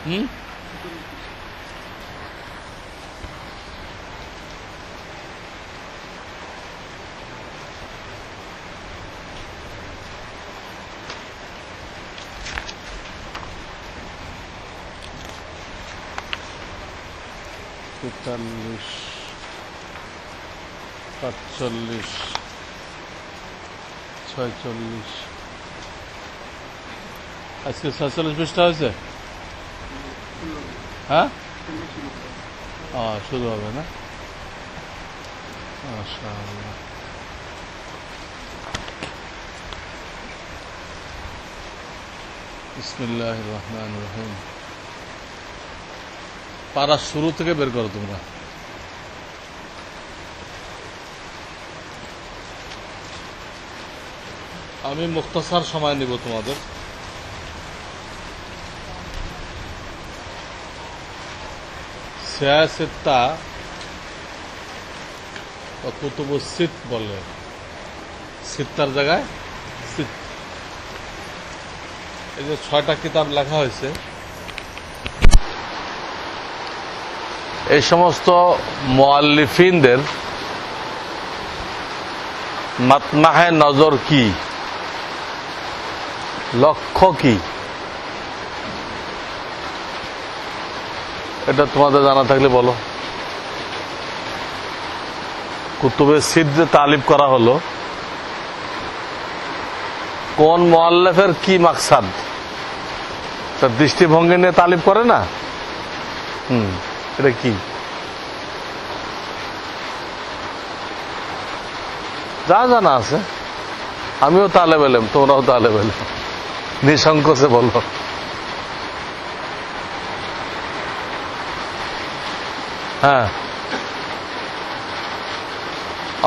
হুম, তেতাল্লিশ, ৪৭, ৪৬। আজকে ৪৬ পৃষ্ঠা হয়েছে। হ্যাঁ, শুরু হবে না? মাশাআল্লাহ। বিসমিল্লাহির রহমানির রহিম। পারা শুরু থেকে বের করো তোমরা। আমি মুখতাসার সময় নিব তোমাদের। সিয়াসিত্তা বা কুতুবুস সিত বলে, সিত্তার জায়গায় সিত। এই যে ৬টা কিতাব লেখা হয়েছে, এই সমস্ত মুআল্লিফিনদের মাতমাহে নজর কি, লক্ষ্য কি, এটা তোমাদের জানা থাকলে বলো। কুতুবে সিদ যে তালিব করা হলো, কোন মুআল্লিফের কি মাকসাদ, তার দৃষ্টিভঙ্গি নিয়ে তালিব করে না? এটা কি? যা জানা আছে। আমিও তালেব ইলম, তোমরাও তালেব ইলম, নিঃসংকোচে বলো। হ্যাঁ,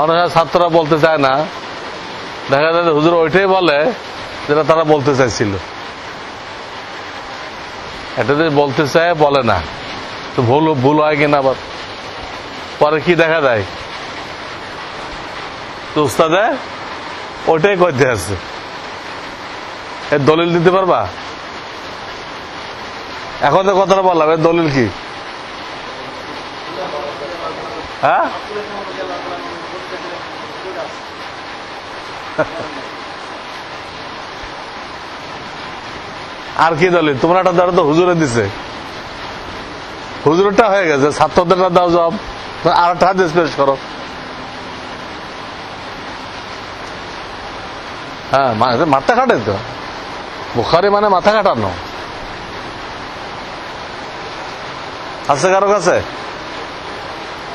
অনেক ছাত্ররা বলতে চায় না, দেখা যায় হুজুর ওইটাই বলে যেটা তারা বলতে চাইছিল। এটা যে বলতে চায় বলে না, তো ভুল হয় কিনা আবার পরে কি দেখা যায়, তো উস্তাদে ওইটাই কইতে আছে। এর দলিল দিতে পারবা? এখন তো কথাটা বললাম, এর দলিল কি? হ্যাঁ, আর কি দলিল? তোমরা একটা দ্বারা তো হুজুরে দিছে, হুজুরটা হয়ে গেছে, ছাত্রদের দাও জবাব, আর একটা হাদিস পেশ করো। হ্যাঁ, মাথা কাটে তো, বুখারী মানে মাথা কাটানো আছে কারো কাছে?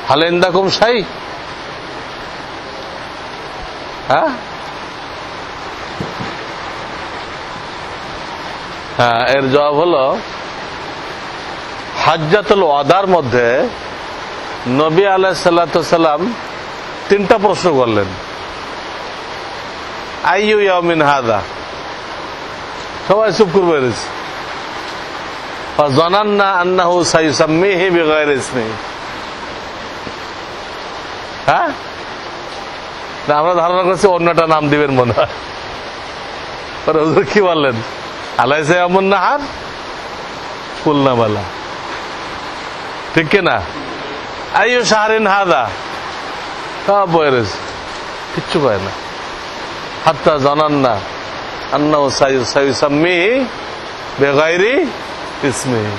হাল ইনদাকুম শাই? হ্যাঁ, এর জবাব হলো হাজ্জাতুল ওয়াদার মধ্যে নবী আলাইহিস সালাতু ওয়াস সালাম 3টা প্রশ্ন করলেন। আইয়ু ইয়াউমিন হাযা, সবাই চুপ করে রয়েছে। ফাযানান্না আন্নাহু সায়ুসাম্মিহি বিগায়রি ইসমিহি। হ্যাঁ, আমরা ধারণা করছি অন্যটা নাম দিবেন মনে হয়। হুজুর কি বললেন? আলাইসা ইয়াউমুন নাহার, কুলনা বালা। ঠিক কিনা? আইয়ু শাহরিন হাযা, সব বয়ে রয়েছে, কিচ্ছু পায় না। হাত্তা জানান্না আন্নাহু সায়ুসাম্মিহি বিগায়রি ইসমিহি।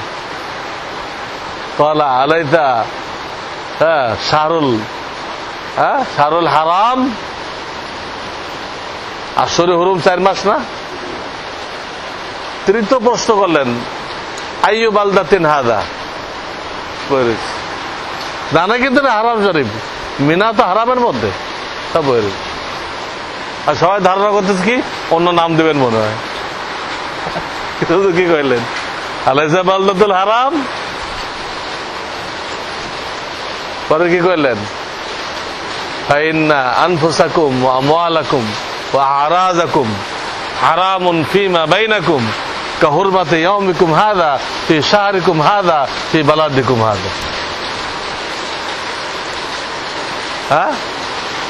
ক্বালা আলাইতা শাহরুল হারাম, আশরে হুরুম 4 মাস না? তৃতীয় প্রশ্ন করলেন আইয়ু বালদাতিন হাযা, জানে কিন্তু হারাম শরীফ, মিনা তো হারামের মধ্যে, সব আর সবাই ধারণা করতেছে কি অন্য নাম দেবেন মনে হয়। কি কইলেন? আলাইসা বালদাতুল হারাম, পরে কি কইলেন? ফাইন্না আনফুসাকুম ওয়া আমওয়ালাকুম ওয়া আরাযাকুম হারামুন ফীমা বাইনাকুম কাহুরমাতি ইয়াউমিকুম হাযা ফি শাহরিকুম হাযা ফি বালাদিকুম হাযা। হ্যাঁ,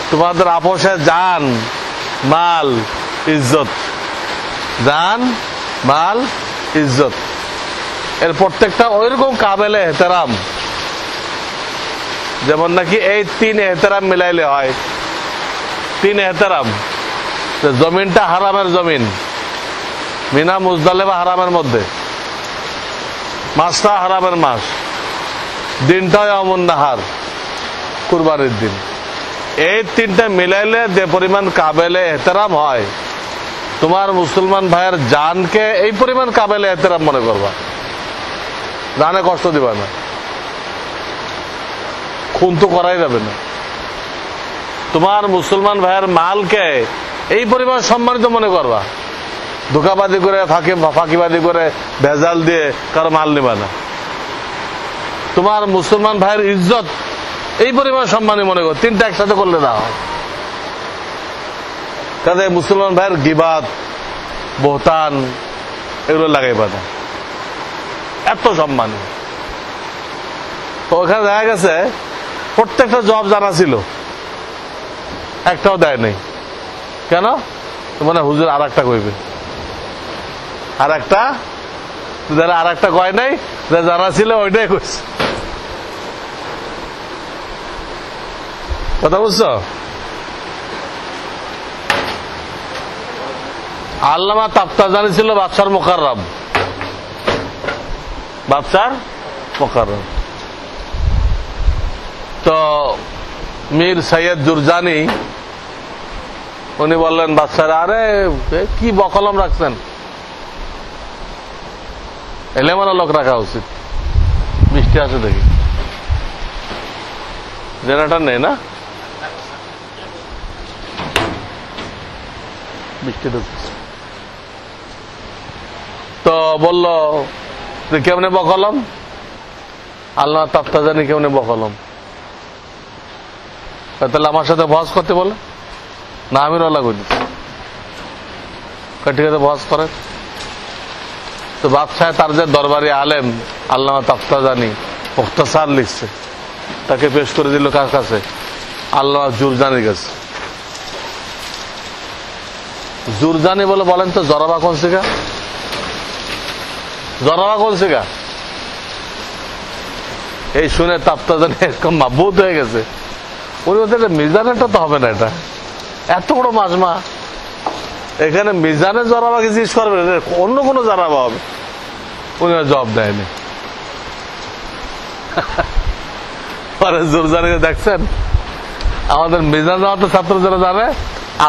তোমাদের আপোষে জান, মাল, ইজ্জত, জান, মাল, ইজ্জত এর প্রত্যেকটা ওইরকম কাবেলে এহতেরাম, যেমন নাকি এই 3 এহতেরাম মিলাইলে হয়। 3 এহতেরাম, জমিনটা হারামের জমিন, মিনা মুজদালিফা হারামের মধ্যে, মাসটা হারামের মাস, দিনটা ইয়ামুন নাহার, কুরবানির দিন। এই 3টা মিলাইলে যে পরিমাণ কাবেলে এহতেরাম হয়, তোমার মুসলমান ভাইয়ের জানকে এই পরিমাণ কাবেলে এহতেরাম মনে করবা, জানে কষ্ট দিবা না, খুন তো করাই যাবে না। তোমার মুসলমান ভাইয়ের মালকে এই পরিমাণ সম্মানিত মনে করবা, ধোকাবাজি করে ফাঁকিবাজি করে ভেজাল দিয়ে কারো মাল নিবা না। তোমার মুসলমান ভাইয়ের ইজ্জত এই পরিমাণ সম্মানী মনে কর, 3টা একসাথে করলে না হয়। কাজে মুসলমান ভাইয়ের গিবাত, বহতান এগুলো লাগাইবা না, এত সম্মানী। তো ওখানে দেখা গেছে প্রত্যেকটা জব জানা ছিল, একটাও দেয় নাই। কেন? মানে হুজুর আর একটা কইবে, আর একটা কয় নাই, জানা ছিল ওইটাই কইছে। কথা বুঝছো? আল্লামা তাফতাজানি ছিল বাদশার মোকাররম, বাদশার মোকাররম। তো মীর সৈয়দ জুরজানি উনি বললেন বাদশারা, আরে কি বকলম রাখছেন, এলেমানা লোক রাখা উচিত। মিষ্টি আছে দেখি, জেনারেটর নেই না, মিষ্টি ঢুকছে। তো বলল কেমনে বকলম, আল্লাহ তাফতাজানি কেমনে বকলম, তাহলে আমার সাথে বহস করতে বলে না, আমি রলা করি, ঠিক আছে বহস করে। তো বাদশাহ তার যে দরবারি আলেম আল্লামা তাফতাজানি মুখতাসার লিখছে, তাকে পেশ করে দিল কার কাছে? আল্লামা জুরজানির কাছে। জুরজানি বলে, বলেন তো জরাবা কোন শিখা, জরাবা কোন শিখা? এই শুনে তাফতাজানি এরকম মাবুত হয়ে গেছে। উনি বলতে মিজানেরটা তো হবে না, এটা এত বড় মাজমা, এখানে মিজানে জরাবাকে জিজ্ঞেস করবে, অন্য কোনো জরাবা হবে। উনি জবাব দেয়নি। পরে জুরজানিকে দেখছেন, আমাদের মিজান জামাতের ছাত্র যারা জানে,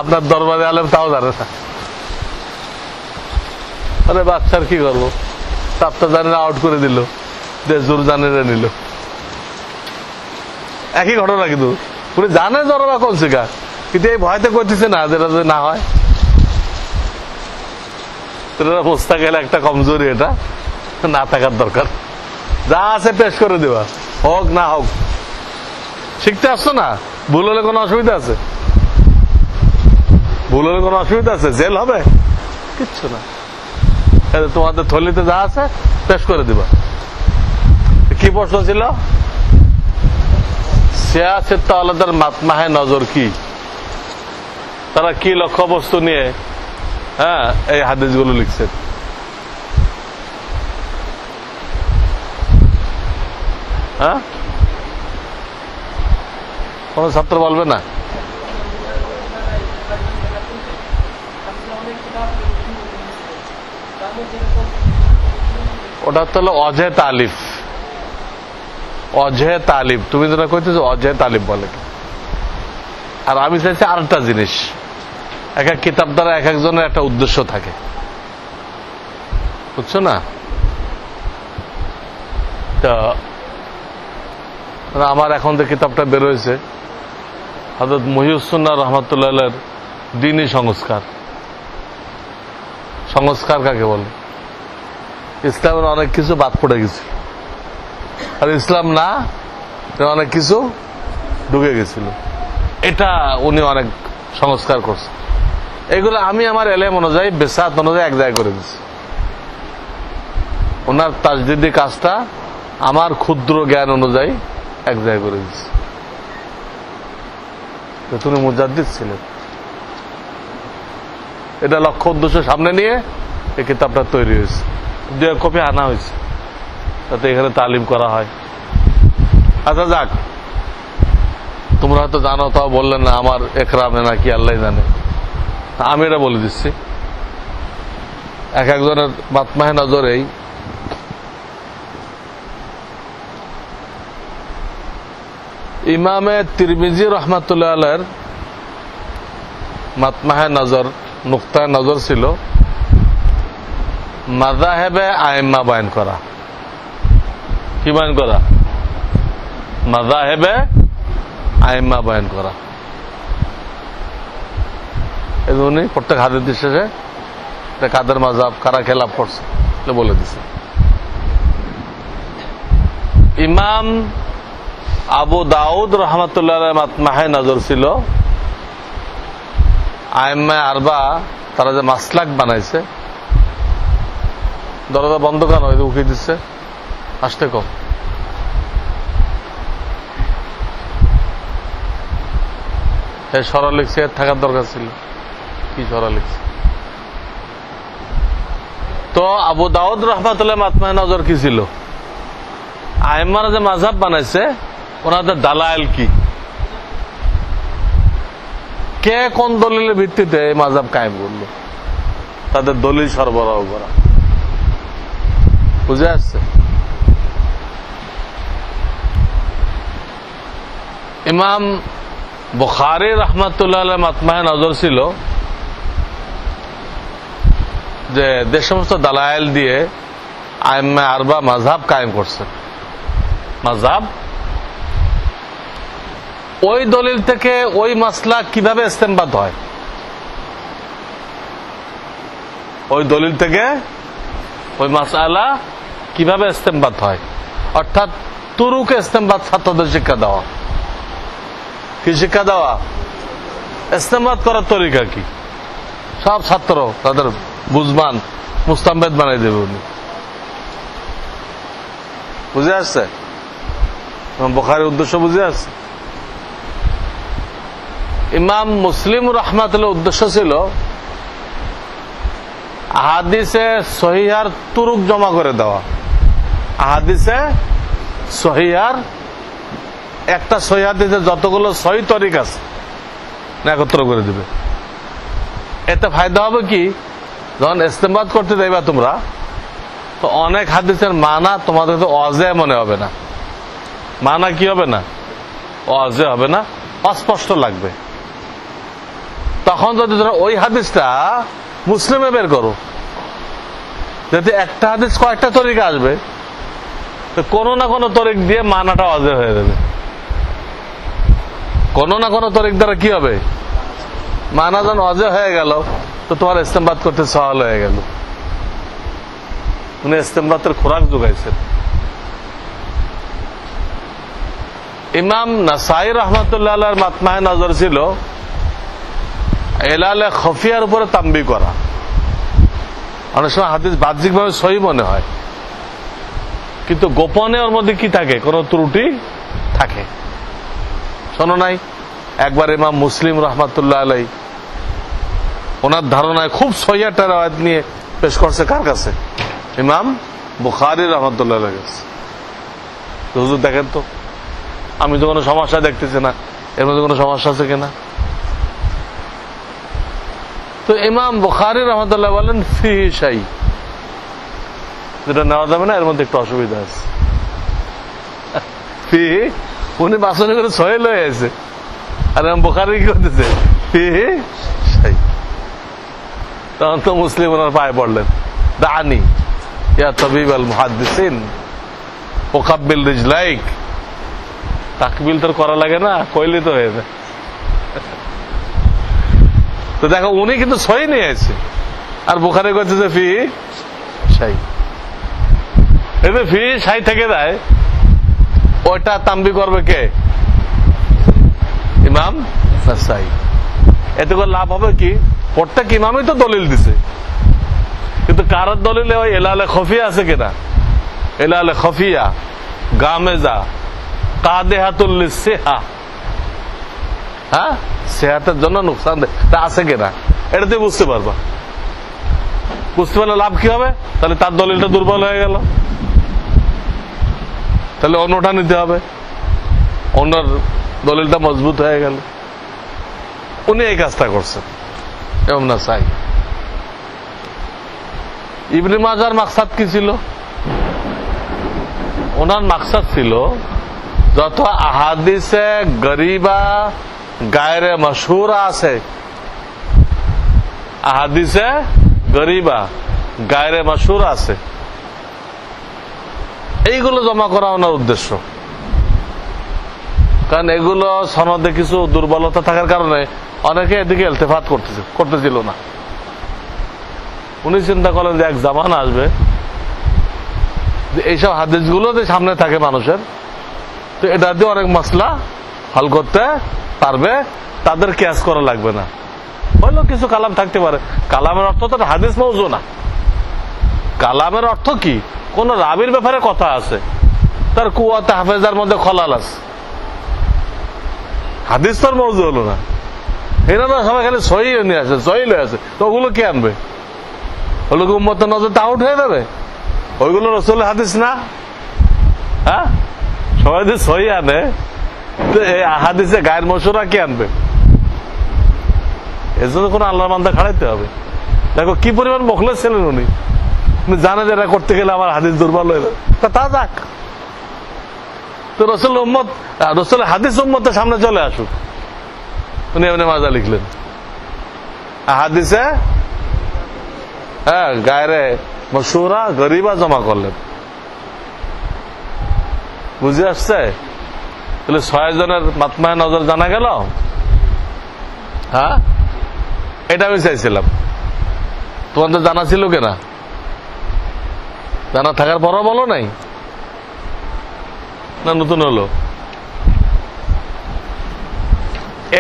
আপনার দরবারে আলেম তাও জানে না। আরে বাচ্চার কি করবো, তাফতাজানিরা আউট করে দিল, যে জুরজানিরা নিল। একই ঘটনা, কিন্তু উনি জানে জরাবা কোন শিখা, কিন্তু এই ভয়তে করতেছে না, যেটা যদি না হয়। বস্তা গেলে একটা কমজোরি, এটা না থাকার দরকার, যা আছে পেশ করে দেওয়া, হোক না হোক। শিখতে আসছো না, ভুল হলে কোনো অসুবিধা আছে? ভুল হলে কোনো অসুবিধা আছে? জেল হবে? কিচ্ছু না, তোমাদের থলিতে যা আছে পেশ করে দিবা। কি প্রশ্ন ছিল? সিয়াসেত্তাওয়ালাদের মাতমাহে নজর কি, তারা কি লক্ষ্যবস্তু নিয়ে এই হাদিসগুলো লিখছেন। কোন ছাত্র বলবে না? ওটা তো হলো অজে তালিফ, অজে তালিব। তুমি যেটা কইতেছো অজে তালিব বলে, আর আমি চাইছি আর একটা জিনিস। এক এক কিতাব দ্বারা এক একজনের একটা উদ্দেশ্য থাকে, বুঝছো না? আমার এখন যে কিতাবটা বের হয়েছে হযরত মুহিউস-সুন্নাহ রাহমাতুল্লাহ দ্বীনি সংস্কার। সংস্কার কাকে বলে? ইসলামের অনেক কিছু বাদ পড়ে গেছিল, আর ইসলাম না অনেক কিছু ঢুকে গেছিল, এটা উনি অনেক সংস্কার করছে। এগুলো আমি আমার এলেম অনুযায়ী, বেসাত অনুযায়ী এক জায়গায় করে দিচ্ছি। ওনার তাজদিদি কাজটা আমার ক্ষুদ্র জ্ঞান অনুযায়ী এক জায়গায় করে দিচ্ছি। তুমি মুজাদ্দিদ ছিলেন, এটা লক্ষ্য উদ্দেশ্য সামনে নিয়ে এই কিতাবটা তৈরি হয়েছে। 2 কপি আনা হয়েছে, যাতে এখানে তালিম করা হয়। আচ্ছা যাক, তোমরা হয়তো জানো, তাও বললেন না আমার একরামে নাকি আল্লাহ জানে। আমি এটা বলে দিচ্ছি, এক একজনের মাতমাহে নজরেই ইমামে তিরমিজি রহমাতুল্লাহ আলাইহির মাতমাহে নজর, নুকতায় নজর ছিল মাযাহিবে আইম্মা বয়ান করা। কি বয়ান করা? মাযাহিবে আইম্মা বয়ান করা। এই উনি প্রত্যেক হাদিস শেষে কাদের মাযহাব, কারা খেলাফ করছে বলে দিছে। ইমাম আবু দাউদ রহমাতুল্লাহ আলাইহির মাতমাহে নজর ছিল আইম্মা আরবা, তারা যে মাসলাক বানাইছে। দরজা বন্ধ কেন? উঠে দিচ্ছে, আসতে কম। এই সরা লিখছে, থাকার দরকার ছিল। কি সরা লিখছে? তো আবু দাউদ রহমাতুল্লাহ মাতমাহে নজর কি ছিল? আইম্মারা যে মাযহাব বানাইছে ওনাদের দালাইল কি, কে কোন দলিলের ভিত্তিতে এই মাযহাব কায়েম করলো, তাদের দলিল সরবরাহ করা। বুঝে আসছে? ইমাম বুখারী রাহমাতুল্লাহ আলাইহি মাতমাহে নজর ছিল যে যে সমস্ত দালাইল দিয়ে আইম্মা আরবা মাযহাব কায়েম করছে, মাযহাব ওই দলিল থেকে ওই মাসলা কিভাবে ইস্তেমবাদ হয়, ওই দলিল থেকে ওই মাসআলা কিভাবে ইস্তেমবাদ হয়, অর্থাৎ তুরুকে ইস্তেমবাদ ছাত্রদের শিক্ষা দেওয়া। কি শিক্ষা দেওয়া? ইস্তেমবাদ করার তরিকা কি, সব ছাত্র তাদের বুঝবান মুস্তামবেদ বানাই দেবে উনি। বুঝে আসছে? বুখারীর উদ্দেশ্য বুঝে আসছে? ইমাম মুসলিম রাহমাতুল্লাহ উদ্দেশ্য ছিল আহাদিসে সহিহার তুরুক জমা করে দেওয়া। আহাদিসে সহিহার, একটা সহিহ হাদিসে যতগুলো সহি তরিক আছে একত্র করে দিবে। এতে ফায়দা হবে কি, যখন ইস্তেমবাদ করতে যাইবা তোমরা, তো অনেক হাদিসের মানা তোমাদের তো অজে মনে হবে না। মানা কি হবে না? অজে হবে না, অস্পষ্ট লাগবে। তখন যদি তোমরা ওই হাদিসটা মুসলিমে বের করো, যদি একটা হাদিস কয়েকটা তরিকা আসবে, তো কোনো না কোনো তরিক দিয়ে মানাটা অজে হয়ে যাবে। কোনো না কোনো তরিক দ্বারা কি হবে, মানা যখন অজে হয়ে গেল, তো তোমার ইস্তেমবাদ করতে সহল হয়ে গেল। উনি ইস্তেমবাদের খোরাক যোগাইছেন। ইমাম নাসাই রাহমাতুল্লাহ আলাইহির মাতমাহে নজর ছিল এলালে খফিয়ার উপরে তাম্বি করা। অনেক সময় হাদিস বাহ্যিকভাবে সহি মনে হয়, কিন্তু গোপনে ওর মধ্যে কি থাকে, কোন ত্রুটি থাকে। শোনো নাই, একবার ইমাম মুসলিম রাহমাতুল্লাহ আলাইহি ওনার ধারণায় খুব সহি একটা রাওয়ায়াত নিয়ে পেশ করছে। কার কাছে? ইমাম বুখারী রাহমাতুল্লাহ আলাইহির কাছে। হুজুর দেখেন তো, আমি তো কোনো সমস্যা দেখতেছি না, এর মধ্যে কোনো সমস্যা আছে কিনা। তো ইমাম বুখারী রাহমাতুল্লাহ বলেন ফিহি শাই, যেটা নেওয়া যাবে না, এর মধ্যে একটু অসুবিধা আছে। ফিহি, উনি বাসনে করে সহি লয়ে আছে, আর ইমাম বুখারী কি করতেছে? ফিহি শাই। তখন তো মুসলিম ওনার পায়ে পড়লেন, দানি ইয়া তাবিব আল মুহাদ্দিসিন ওকাব্বিল রিজলাইক। তাকবিল তোর করা লাগে না, কইলে তো হয়ে যায়। তো দেখো, উনি কিন্তু সহি নিয়ে আছে, আর বুখারী করতেছে ফি শাই। এতে ফি শাই থেকে যায়, ওইটা তাম্বি করবে কে? ইমাম নাসাই। এতে করে লাভ হবে কি, প্রত্যেক ইমামই তো দলিল দিছে, কিন্তু কার দলিলে ওই এলালে খফিয়া আছে কিনা, এলালে খফিয়া, গামেজা, কাদেহাতুল লিসিহা, হ্যাঁ, সেহাতের জন্য নুকসান তা আছে কিনা, এটা তুই বুঝতে পারবা। বুঝতে পারলে লাভ কি হবে? তাহলে তার দলিলটা দুর্বল হয়ে গেল। তাহলে অন্যটা নিতে হবে, অন্যর দলিলটা মজবুত হয়ে গেল। উনি এই কাজটা করছেন। এবং না চাই ইবনে মাজার মাকসাদ কি ছিল? ওনার মাকসাদ ছিল যত আহাদিসে গরিবা গায়রে মশহুরা আছে, আহাদিসে গরিবা গায়রে মশহুরা আছে, এইগুলো জমা করা ওনার উদ্দেশ্য। কারণ এগুলো সনদে কিছু দুর্বলতা থাকার কারণে অনেকে এদিকে ইলতিফাত করতেছিল না। উনি চিন্তা করেন যে এক জামানা আসবে যে এইসব হাদিসগুলো যে সামনে থাকে মানুষের, তো এটা দিয়ে অনেক মাসলা হল করতে পারবে, তাদের কিয়াস করা লাগবে না। হইলো কিছু কালাম থাকতে পারে, কালামের অর্থ তো হাদিস মৌজু না। কালামের অর্থ কি? কোন রাবির ব্যাপারে কথা আছে, তার কুয়াতে হাফেজার মধ্যে খলাল আছে, হাদিস তোর মৌজু হলো না। এরা না সবাই খালি সহি নিয়ে আসে, সহি লয়ে আছে, তো ওগুলো কি আনবে? ওগুলো কি উম্মতের নজরতে আউট হয়ে যাবে? ওইগুলো রাসূলের হাদিস না। হ্যাঁ, সবাই যদি সহি আনে, তো এই হাদিসে গায়ের মশহুরা কি আনবে? এর জন্য কোন আল্লাহর বান্দা খাড়াইতে হবে। দেখো কি পরিমাণ মুখলেস ছিলেন উনি। জানে যে এটা করতে গেলে আমার হাদিস দুর্বল হয়ে যাবে, তা যাক। তো রসুল উম্মত, রসুলের হাদিস উম্মতের সামনে চলে আসুক, উনি এমনি মাজা লিখলেন। হাদিসে হ্যাঁ গায়রে মশহুরা গরিবা জমা করলেন। বুঝে আসছে? তাহলে 6 জনের মাতমায়ে নজর জানা গেল। হ্যাঁ, এটা আমি চাইছিলাম। তোমাদের জানা ছিল কিনা? জানা থাকার পরও বলো নাই না নতুন হলো?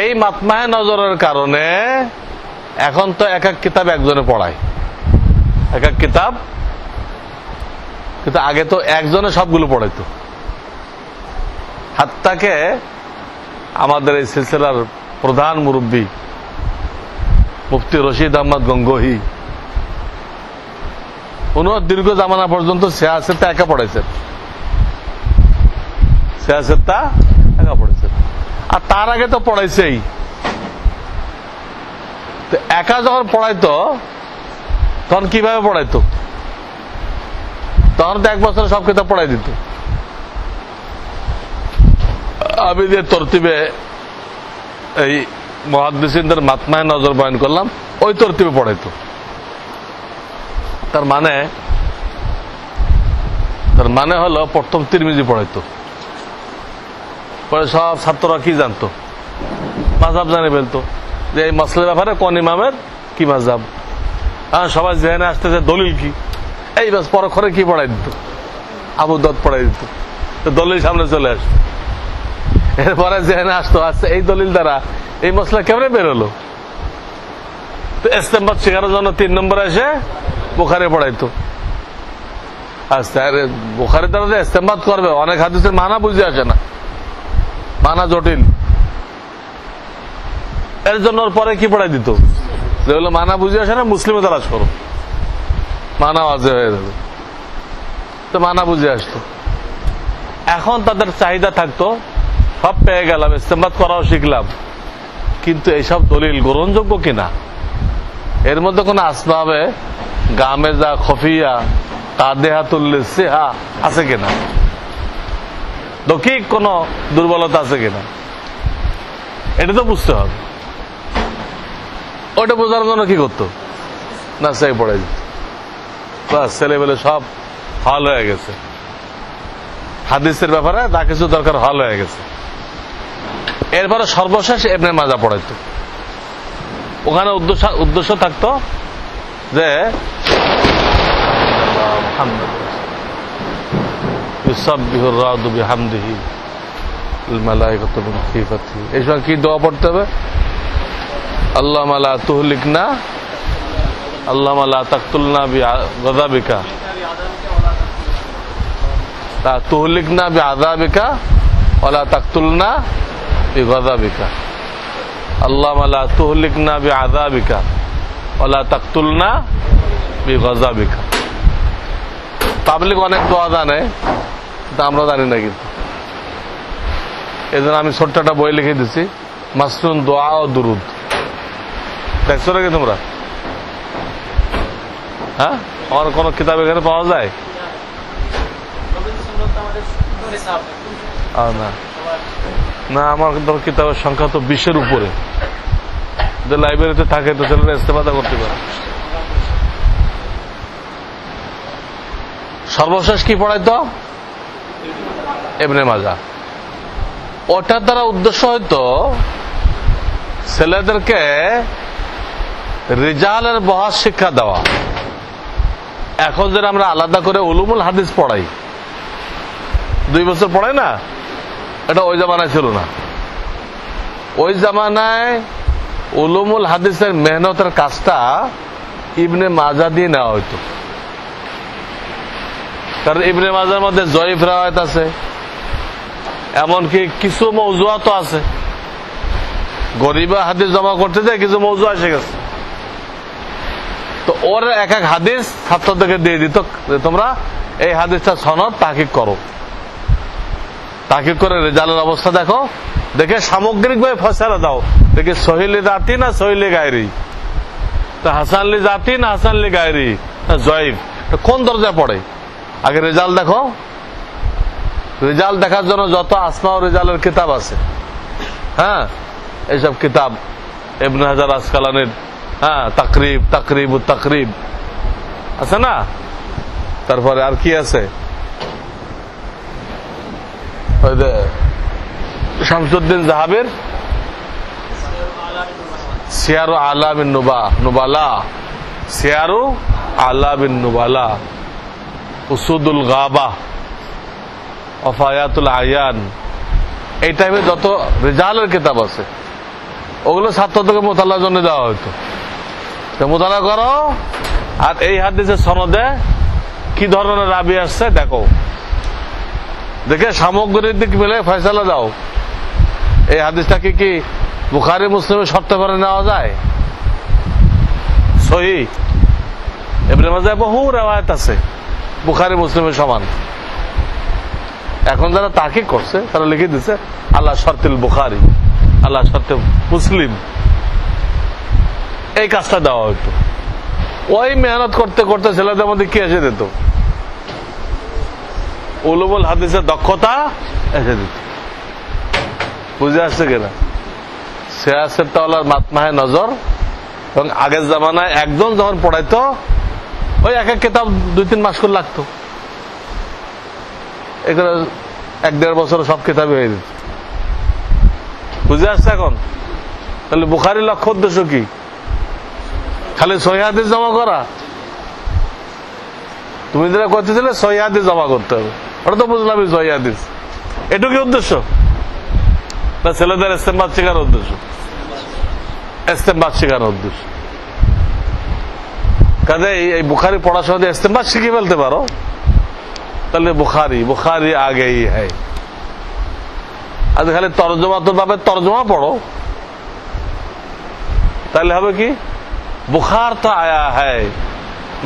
এই মাতমায়ে নজরের কারণে এখন তো এক এক কিতাব একজনে পড়ায়, এক এক কিতাব। কিন্তু আগে তো একজনে সবগুলো পড়াইতো। হাত্তাকে আমাদের এই সিলসিলার প্রধান মুরব্বী মুফতি রশিদ আহমদ গঙ্গোহী, উনিও দীর্ঘ জামানা পর্যন্ত সিয়াসেতটা একা পড়াইছেন, সিয়াসেতটা একা পড়াইছেন। আর তার আগে তো পড়াইছেই। তো একা যখন পড়াইতো তখন কিভাবে পড়াইতো? তখন তো 1 বছরে সব কিতাব পড়াই দিত। আমি যে তরতিবে এই মুহাদ্দিসিনদের মাতমায়ে নজর বয়ান করলাম, ওই তরতিবে পড়াইতো। তার মানে হলো প্রথম তিরমিজি পড়াইতো, পরে সব ছাত্ররা কি জানতো? মাযহাব জানে ফেলতো যে এই মাসলার ব্যাপারে কোন ইমামের কি মাযহাব। হ্যাঁ, সবাই জেনে আসতেছে দলিল কি, এই বাস পরক্ষণে কি পড়াই দিত, আবু দাউদ পড়াই দিত, তো দলিল সামনে চলে আসতো। এরপরে জেনে আসতো আচ্ছা এই দলিল দ্বারা এই মসলা কেমনে বেরোলো, তো ইস্তেমবাদ শেখানোর জন্য 3 নম্বরে এসে বুখারী পড়াইতো। আচ্ছা, বুখারীর দ্বারা যে ইস্তেমবাদ করবে, অনেক হাদিসের মানা বুঝে আসে না, মানা জটিল। এর জন্য পরে কি পড়াই দিত, যেগুলো মানা বুঝে আসে না মুসলিমে তালাশ করো, মানা ওয়াজে হয়ে যাবে। তো মানা বুঝে আসতো। এখন তাদের চাহিদা থাকতো সব পেয়ে গেলাম, ইস্তেমবাদ করাও শিখলাম, কিন্তু এইসব দলিল গ্রহণযোগ্য কিনা, এর মধ্যে কোন আসবাবে গামেজা খফিয়া তাদেহাতুল সিহা আছে কিনা, লৌকিক কোন দুর্বলতা আছে কিনা, এটা তো বুঝতে হবে। ওটা বোঝার জন্য কি করতো না, সেই পড়াই দিত। বাস ছেলেবেলে সব হল হয়ে গেছে, হাদিসের ব্যাপারে যা কিছু দরকার হল হয়ে গেছে। এরপরে সর্বশেষ ইবনে মাজাহ পড়াইতো। ওখানে উদ্দেশ্য থাকতো যে ইউসাব্বিহুর রাদু বিহামদিহি ওয়াল মালায়েকাতু মিন খিফাতিহি। এই সময় কি দোয়া পড়তে হবে? আল্লাহুম্মা লা তুহলিকনা, আল্লাহুম্মা লা তাকতুলনা বিগাযাবিকা, লা তুহলিকনা বিআযাবিকা ওয়া লা তাকতুলনা বিগাযাবিকা, আল্লাহুম্মা লা তুহলিকনা বিআযাবিকা ওয়া লা তাকতুলনা বিগাযাবিকা। তাবলীগ অনেক দোয়া জানে, কিন্তু আমরা জানি না। কিন্তু এই জন্য আমি ছোট্ট একটা বই লিখে দিচ্ছি, মাসনুন দোয়া ও দুরুদ। দেখছো নাকি তোমরা? হ্যাঁ, আমার কোন কিতাব এখানে পাওয়া যায় না? না, আমার কিন্তু কিতাবের সংখ্যা তো 20-এর উপরে। যে লাইব্রেরিতে থাকে তো ছেলেরা ইস্তেফাদা করতে পারে। সর্বশেষ কি পড়াইতো? ইবনে মাজাহ। ওটার দ্বারা উদ্দেশ্য হয়তো ছেলেদেরকে রিজালের বহাস শিক্ষা দেওয়া। এখন যেন আমরা আলাদা করে উলুমুল হাদিস পড়াই, 2 বছর পড়াই না, এটা ওই জামানায় ছিল না। ওই জামানায় উলুমুল হাদিসের মেহনতের কাজটা ইবনে মাজাহ দিয়ে নেওয়া হইতো। কারণ ইবনে মাজাহর মধ্যে জয়ীফ রাওয়ায়াত আছে, এমনকি কিছু মওজুআত আছে। গরিবা হাদিস জমা করতে যায় কিছু মওজু এসে গেছে, তো ওর এক এক হাদিস ছাত্রদেরকে দিয়ে দিত, তোমরা এই হাদিসটা সনদ তাহকিক করো। তাহকিক করে রেজালের অবস্থা দেখো, দেখে সামগ্রিকভাবে ফয়সালা দাও, দেখে সহিলি জাতি না সহিলি গায়রি, হাসানলি জাতি না হাসানলি গায়রি, জয়ীফ কোন দরজায় পড়ে। আগে রেজাল্ট দেখো। রেজাল্ট দেখার জন্য যত আসমা ও রেজালের কিতাব আছে, হ্যাঁ, এইসব কিতাব ইবনে হাজার আসকালানির, হ্যাঁ, তাকরিব, তাকরিব ও তাকরিব আছে না? তারপরে আর কি আছে? ওই যে শামসুদ্দিন জাহাবের সিয়ারু আলামিন নুবালা, সিয়ারু আলামিন নুবালা, উসুদুল গাবা, ওয়াফায়াতুল আয়ান, এই টাইপের যত রিজালের কিতাব আছে ওগুলো ছাত্রদেরকে মোতালার জন্য দেওয়া হইতো। মোতালা করো, আর এই হাদিসের সনদে কি ধরনের রাবি আসছে দেখো, দেখে সামগ্রিক দিক মিলে ফয়সালা দাও। এই হাদিসটাকে কি বুখারী মুসলিমের শর্ত করে নেওয়া যায়? সহিহ। ইবনে মাজাহ বহু riwayat আছে বুখারী মুসলিমের সমান। এখন যারা তাহকিক করছে তারা লিখে দিচ্ছে আল্লাহ শর্তুল বুখারী, আল্লাহ শর্তে মুসলিম। এই কাজটা দেওয়া হইতো। ওই মেহনত করতে করতে ছেলেদের মধ্যে কি এসে দিত? উলুমুল হাদিসের দক্ষতা এসে দিত। বুঝে আসছে কিনা? সিয়াসের তাওলার মাতমাহে নজর। এবং আগের জামানায় একজন যখন পড়াইতো, ওই এক এক কিতাব 2-3 মাস করে লাগতো। এখানে 1-1.5 বছর সব কিতাব হয়ে দিত। বুঝে আসছে এখন? তাহলে বুখারীর লক্ষ্য উদ্দেশ্য কি? খালি সহিহ হাদিস জমা করা? তুমি যেটা করতেছিলে সহিহ হাদিস জমা করতে হবে, ওটা তো বুঝলামই সহিহ হাদিস। এটুকু উদ্দেশ্য না ছেলেদের ইস্তেমবাদ শেখার উদ্দেশ্য? ইস্তেমবাদ শেখানোর উদ্দেশ্য। কাজে এই বুখারী পড়ার সময় ইস্তেমবাদ শিখে ফেলতে পারো, তাহলে বুখারী আগেই হ্যাঁ। আজ খালি তরজমা তো ভাবে তরজমা পড়ো, তাহলে হবে কি? बुखार तो आया है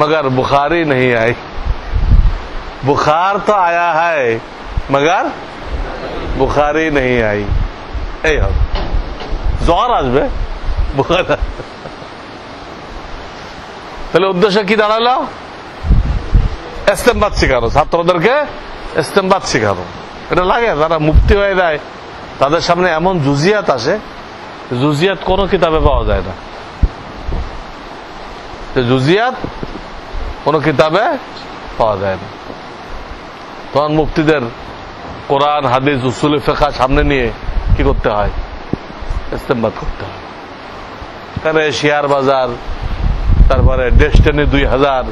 मगर बुखारी नहीं आई, बुखार तो आया है मगर बुखारी नहीं आई। এই হবে, জ্বর আসবে, বুখার। তাহলে উদ্দেশ্য কি দাঁড়ালো? ইস্তেমবাদ শেখানো, ছাত্রদেরকে ইস্তেমবাদ শেখানো। এটা লাগে যারা মুফতি হয়ে যায় তাদের সামনে এমন জুজিয়াত আসে, জুজিয়াত কোনো কিতাবে পাওয়া যায় না। জুজিয়াত কোন কিতাবে পাওয়া যায় না। তখন মুফতিদের কোরআন হাদিস উসুল ফিকহ সামনে নিয়ে কি করতে হয়? ইস্তেমবাদ করতে হয়। কারণ শেয়ার বাজার, তারপরে ডেস্টিনি 2000,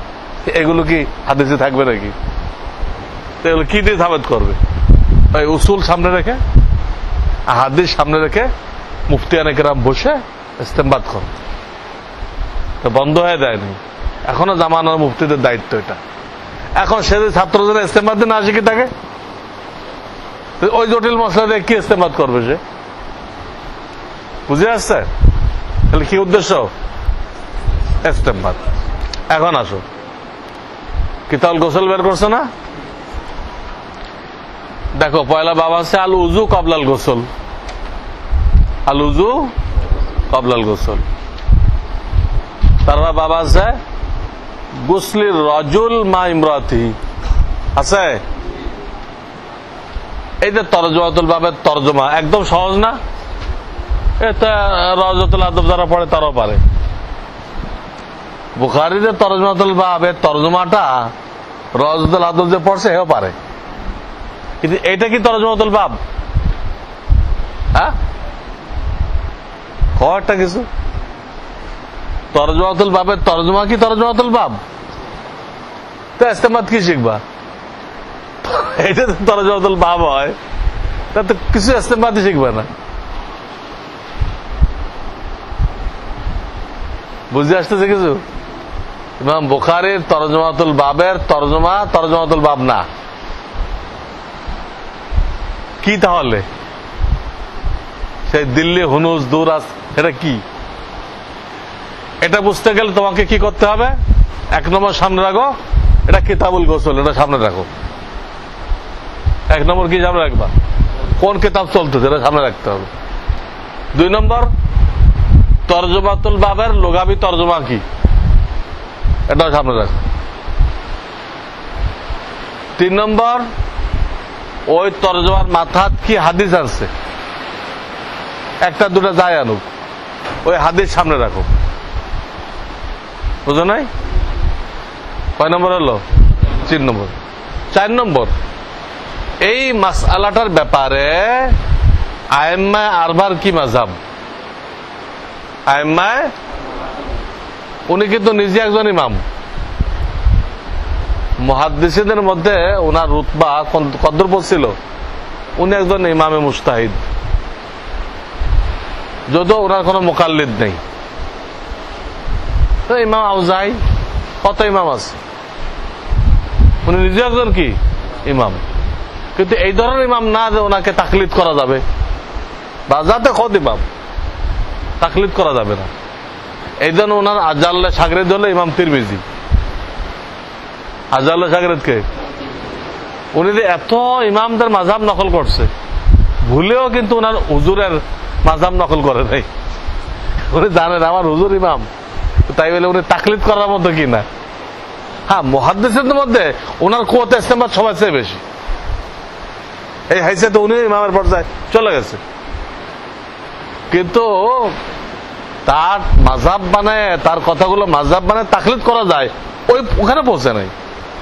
এগুলো কি হাদিসে থাকবে নাকি? এগুলো কি দিয়ে সাবেত করবে? ওই উসুল সামনে রেখে, হাদিস সামনে রেখে মুফতিয়ানে কেরাম বসে ইস্তেমবাদ করে। বন্ধ হয়ে যায়নি, এখনো জামানার মুফতিদের দায়িত্ব এটা। এখন সে ছাত্রদের ইস্তেমবাদ না শিখে থাকে, ওই জটিল মশলা দিয়ে কি ইস্তেমবাদ করবে সে? বুঝে আসছে? তাহলে কি উদ্দেশ্য? ইস্তেমবাদ। এখন আসো, কিতাবুল গোসল বের করছে না? দেখো পয়লা বাব আছে আল উজু কবলাল গোসল, আল উজু কবলাল গোসল। তারপর বাবা আছে গুসলির রজুল মা ইমরাতি আছে। এই যে তরজমাতুল বাবের তরজমা একদম সহজ না? এটা রওজাতুল আদব যারা পড়ে তারাও পারে। বুখারীতে তরজমাতুল বাবের তরজমাটা রওজাতুল আদব যে পড়ছে এও পারে, কিন্তু এটা কি তরজমাতুল বাব? হ্যাঁ, কয়েকটা কিছু তরজমাতুল বাবের তরজমা কি তরজমাতুল বাব? তো ইস্তেমাত কি শিখবা? এটা তো তরজমাতুল বাব হয়, তা তো কিছু ইস্তেমাতই শিখবে না। বুঝে আসতেছে কিছু? ইমাম বুখারীর তরজমাতুল বাবের তরজমা তরজমাতুল বাব না। কি তাহলে? সেই দিল্লি হুনুস দুরাস এটা কি? এটা বুঝতে গেলে তোমাকে কি করতে হবে? 1 নম্বর সামনে রাখো, এটা কিতাবুল গোসল, এটা সামনে রাখো। 1 নম্বর কি সামনে রাখবা? কোন কিতাব চলতেছে এটা সামনে রাখতে হবে। 2 নম্বর তরজমাতুল বাবের লুগাবি তরজমা কি, এটাও সামনে রাখো। 3 নম্বর ওই তরজমার মাথাত কি হাদিস আছে, একটা দুটা যায় আনুক, ওই হাদিস সামনে রাখো। বুঝো নাই? কয় নম্বর হলো? 3 নম্বর। 4 নম্বর এই মাসআলাটার ব্যাপারে আইম্মায়ে আরবার কি মাযহাব? আইম্মায়ে, উনি কিন্তু নিজে একজন ইমাম। মুহাদ্দিসিনদের মধ্যে ওনার রুতবা কদ্দুর পড়ছিল? উনি একজন ইমামে মুজতাহিদ, যদিও ওনার কোনো মুকাল্লিদ নেই। তো ইমাম আউজাই, কত ইমাম আছে, উনি নিজে একজন কি ইমাম, কিন্তু এই ধরনের ইমাম না যে ওনাকে তাকলিদ করা যাবে, বা যাতে খোদ ইমাম, তাকলিদ করা যাবে না। এই জন্য ওনার আজাল্লা শাগরেদ হলো ইমাম তিরমিজি। আজাল্লা শাগরেদ কে? উনি যে এত ইমামদের মাযহাব নকল করছে, ভুলেও কিন্তু ওনার হুজুরের মাযহাব নকল করে নাই। উনি জানেন আমার হুজুর ইমাম, তাই বলে উনি তাকলিদ করার মতো কিনা। হ্যাঁ, মুহাদ্দিসদের মধ্যে ওনার কুওয়াতে ইস্তেমবাদ সবার চেয়ে বেশি। এই হাইসিয়াতে উনি ইমামের পর্যায়ে চলে গেছে, কিন্তু তার মাযহাব বানায়, তার কথাগুলো মাযহাব বানায় তাকলিদ করা যায়, ওখানে পৌঁছে নাই।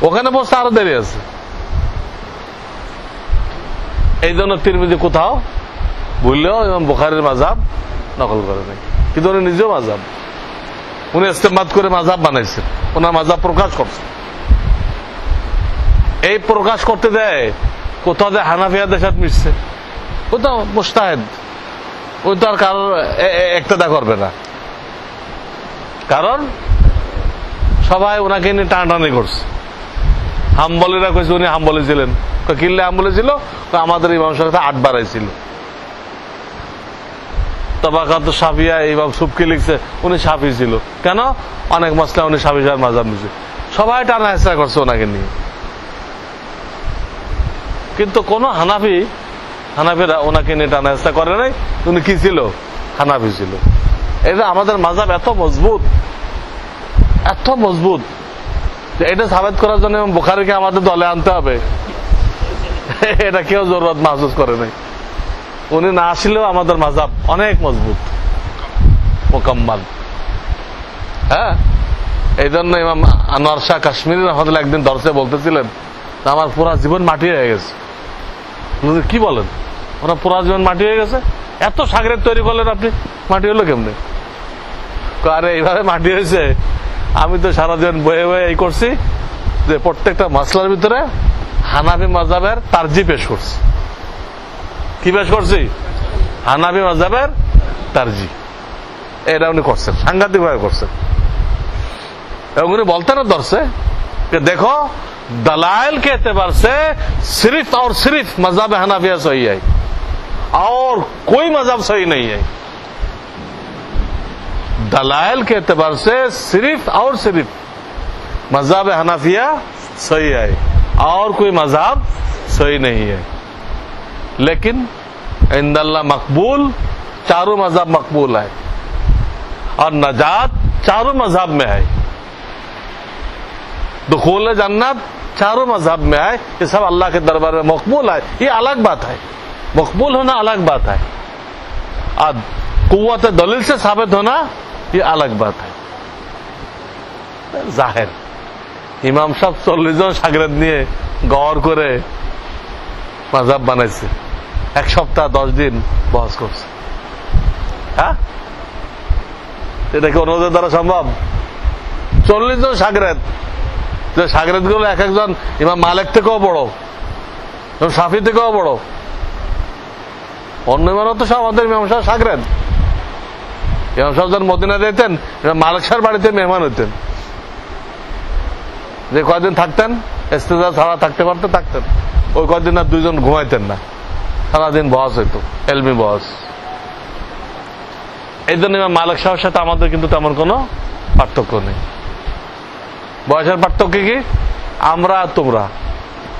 ওখানে পৌঁছতে আরো দেরি আছে। এই জন্য তিরমিজি কোথাও ভুললেও ইমাম বুখারীর মাযহাব নকল করে নাই, কিন্তু উনি নিজেও মাযহাব, উনি ইস্তেমবাদ করে মাযহাব বানাইছেন, ওনার মাযহাব প্রকাশ করছে। এই প্রকাশ করতে দেয় কোথাও যে হানাফিয়াদের সাথে মিশছে, কোথাও মুজতাহিদ, ওই তো আর কারোর একটাদা করবে না, কারণ সবাই ওনাকে নিয়ে টানাটানি করছে। হাম্বলিরা কইছে উনি হাম্বলি ছিলেন, কিনলে হাম্বলি ছিল, আমাদের ইমাম সাহেব 8 বারাইছিল। তবাকাত শাফিয়া ইমাম সুবকি লিখছে উনি শাফি ছিল, কেন? অনেক মাসলা উনি শাফি সাহেব মাযহাব নিছে। সবাই টানা হেঁচড়া করছে ওনাকে নিয়ে, কিন্তু কোন হানাফিরা ওনাকে নিয়ে টানা হেঁচড়া করে নাই। উনি কি ছিল? হানাফি ছিল। এই যে আমাদের মাযহাব এত মজবুত, এত মজবুত, এটা সাবেত করার জন্য বুখারীকে আমাদের দলে আনতে হবে, এটা কেউ জরুরত মাহসুস করে নাই। উনি না আসলেও আমাদের মাযহাব অনেক মজবুত, মোকাম্মাল। হ্যাঁ, এই জন্য ইমাম আনোয়ার শাহ কাশ্মীরি রহমাতুল্লাহ একদিন দর্শে বলতেছিলেন, আমার পুরা জীবন মাটি হয়ে গেছে। কি বলেন? ওরা পুরা জীবন মাটি হয়ে গেছে? এত শাগরেদ তৈরি করলেন আপনি, মাটি হলো কেমনে? আরে এইভাবে মাটি হয়েছে, আমি তো সারা জীবন বয়ে বয়ে এই করছি যে প্রত্যেকটা মাসলার ভিতরে হানাফি মাযহাবের তারজি পেশ করছি। কি পেশ করছি? হানাফি মাযহাবের তারজি। এটা উনি করছেন, সাংঘাতিক ভাবে করছেন। এবং উনি বলতেন দর্শে कि देखो दलाइल के एतबार से सिर्फ और सिर्फ मजहब हनाफिया सही है और कोई मजहब सही नहीं है। दलाइल के एतबार से सिर्फ और सिर्फ मजहब हनाफिया सही है और कोई मजहब सही नहीं है। लेकिन इंदल्लाह मकबूल, चारों मजहब मकबूल है, और नजात चारों मजहब में है, दुखूल जन्नत चारों मजहब में है। ये सब अल्लाह के दरबार में मकबूल है, ये अलग बात है, मकबूल होना अलग बात है, और कुव्वत दलील से साबित होना ये अलग बात है। जाहिर ইমাম সাহেব 40 জন শাগিরদ নিয়ে গওর করে মাযহাব বানাইছে, এক সপ্তাহ 10 দিন বহস করছে। হ্যাঁ, এটা কি অন্যদের দ্বারা সম্ভব? 40 জন শাগিরদ, যে শাগিরদ গুলো এক একজন ইমাম মালিক থেকেও বড়, শাফি থেকেও বড়, অন্য ইমামরা তো সব আমাদের ইমাম সাহেব শাগিরদ। ইমাম সাহেব যখন মদিনা যেতেন, মালিক সাহের বাড়িতে মেহমান হইতেন, যে কয়দিন থাকতেন ইস্তেজা ছাড়া থাকতে পারতেন, থাকতেন, ওই কয়দিন আর দুইজন ঘুমাইতেন না, সারাদিন বহস হইতো, এলমি বহস। এই জন্য ইমাম মালিক সাহেবের সাথে আমাদের কিন্তু তেমন কোনো পার্থক্য নেই। বয়সের পার্থক্য কি? আমরা আর তোমরা,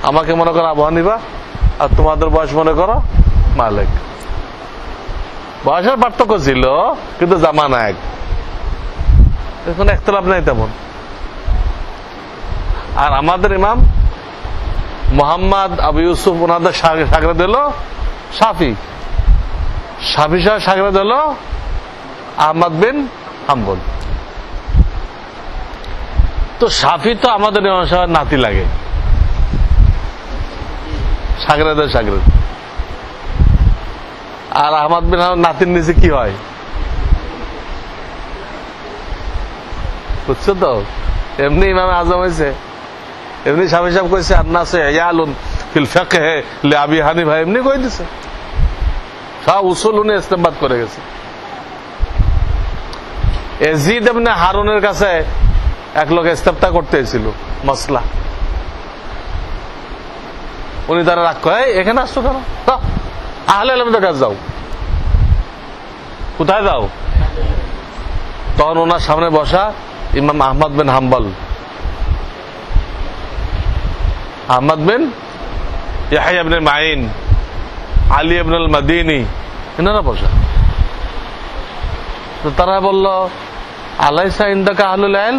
আমাকে মনে করো আবু হানিফা, আর তোমাদের বয়স মনে করো মালিক। বয়সের পার্থক্য ছিল, কিন্তু জামানা এক, এখন একতলাপ নাই তেমন। আর আমাদের ইমাম মোহাম্মদ আবু ইউসুফ, ওনাদের শাগিরদ হলো শাফি, শাফি সাহেব শাগিরদ হলো আহমদ বিন হাম্বল। তো শাফি তো আমাদের ইমাম সাহেবের নাতি লাগে, শাগিরদের শাগিরদ। আর আহমদ বিন হাম্বল নাতির নিচে কি হয় বুঝছো তো? এমনি ইমাম আজম হয়েছে, এমনি শাফি সাহেব কইছে আন্নাসে ইয়ালুন ফিল ফিকহ লি আবি হানিফা, এমনি কই দিছে, সব উসুল উনি ইস্তেমবাদ করে গেছে। ইয়াজিদ ইবনে হারুনের কাছে এক লোক ইস্তেফতা করতে এসেছিল মাসলা, উনি তারা রাগ করে, এখানে আসছো কেন? আহলে ইলমের কাছে যাও। কোথায় যাও? তখন ওনার সামনে বসা ইমাম আহমদ বিন হাম্বল, আহমদ বিন ইয়াহইয়া ইবনে মাইন, আলী ইবনে আল মাদিনী, এনারা বসা। তো তারা বলল আলাইসা ইনদাকা আহলুল ইলম,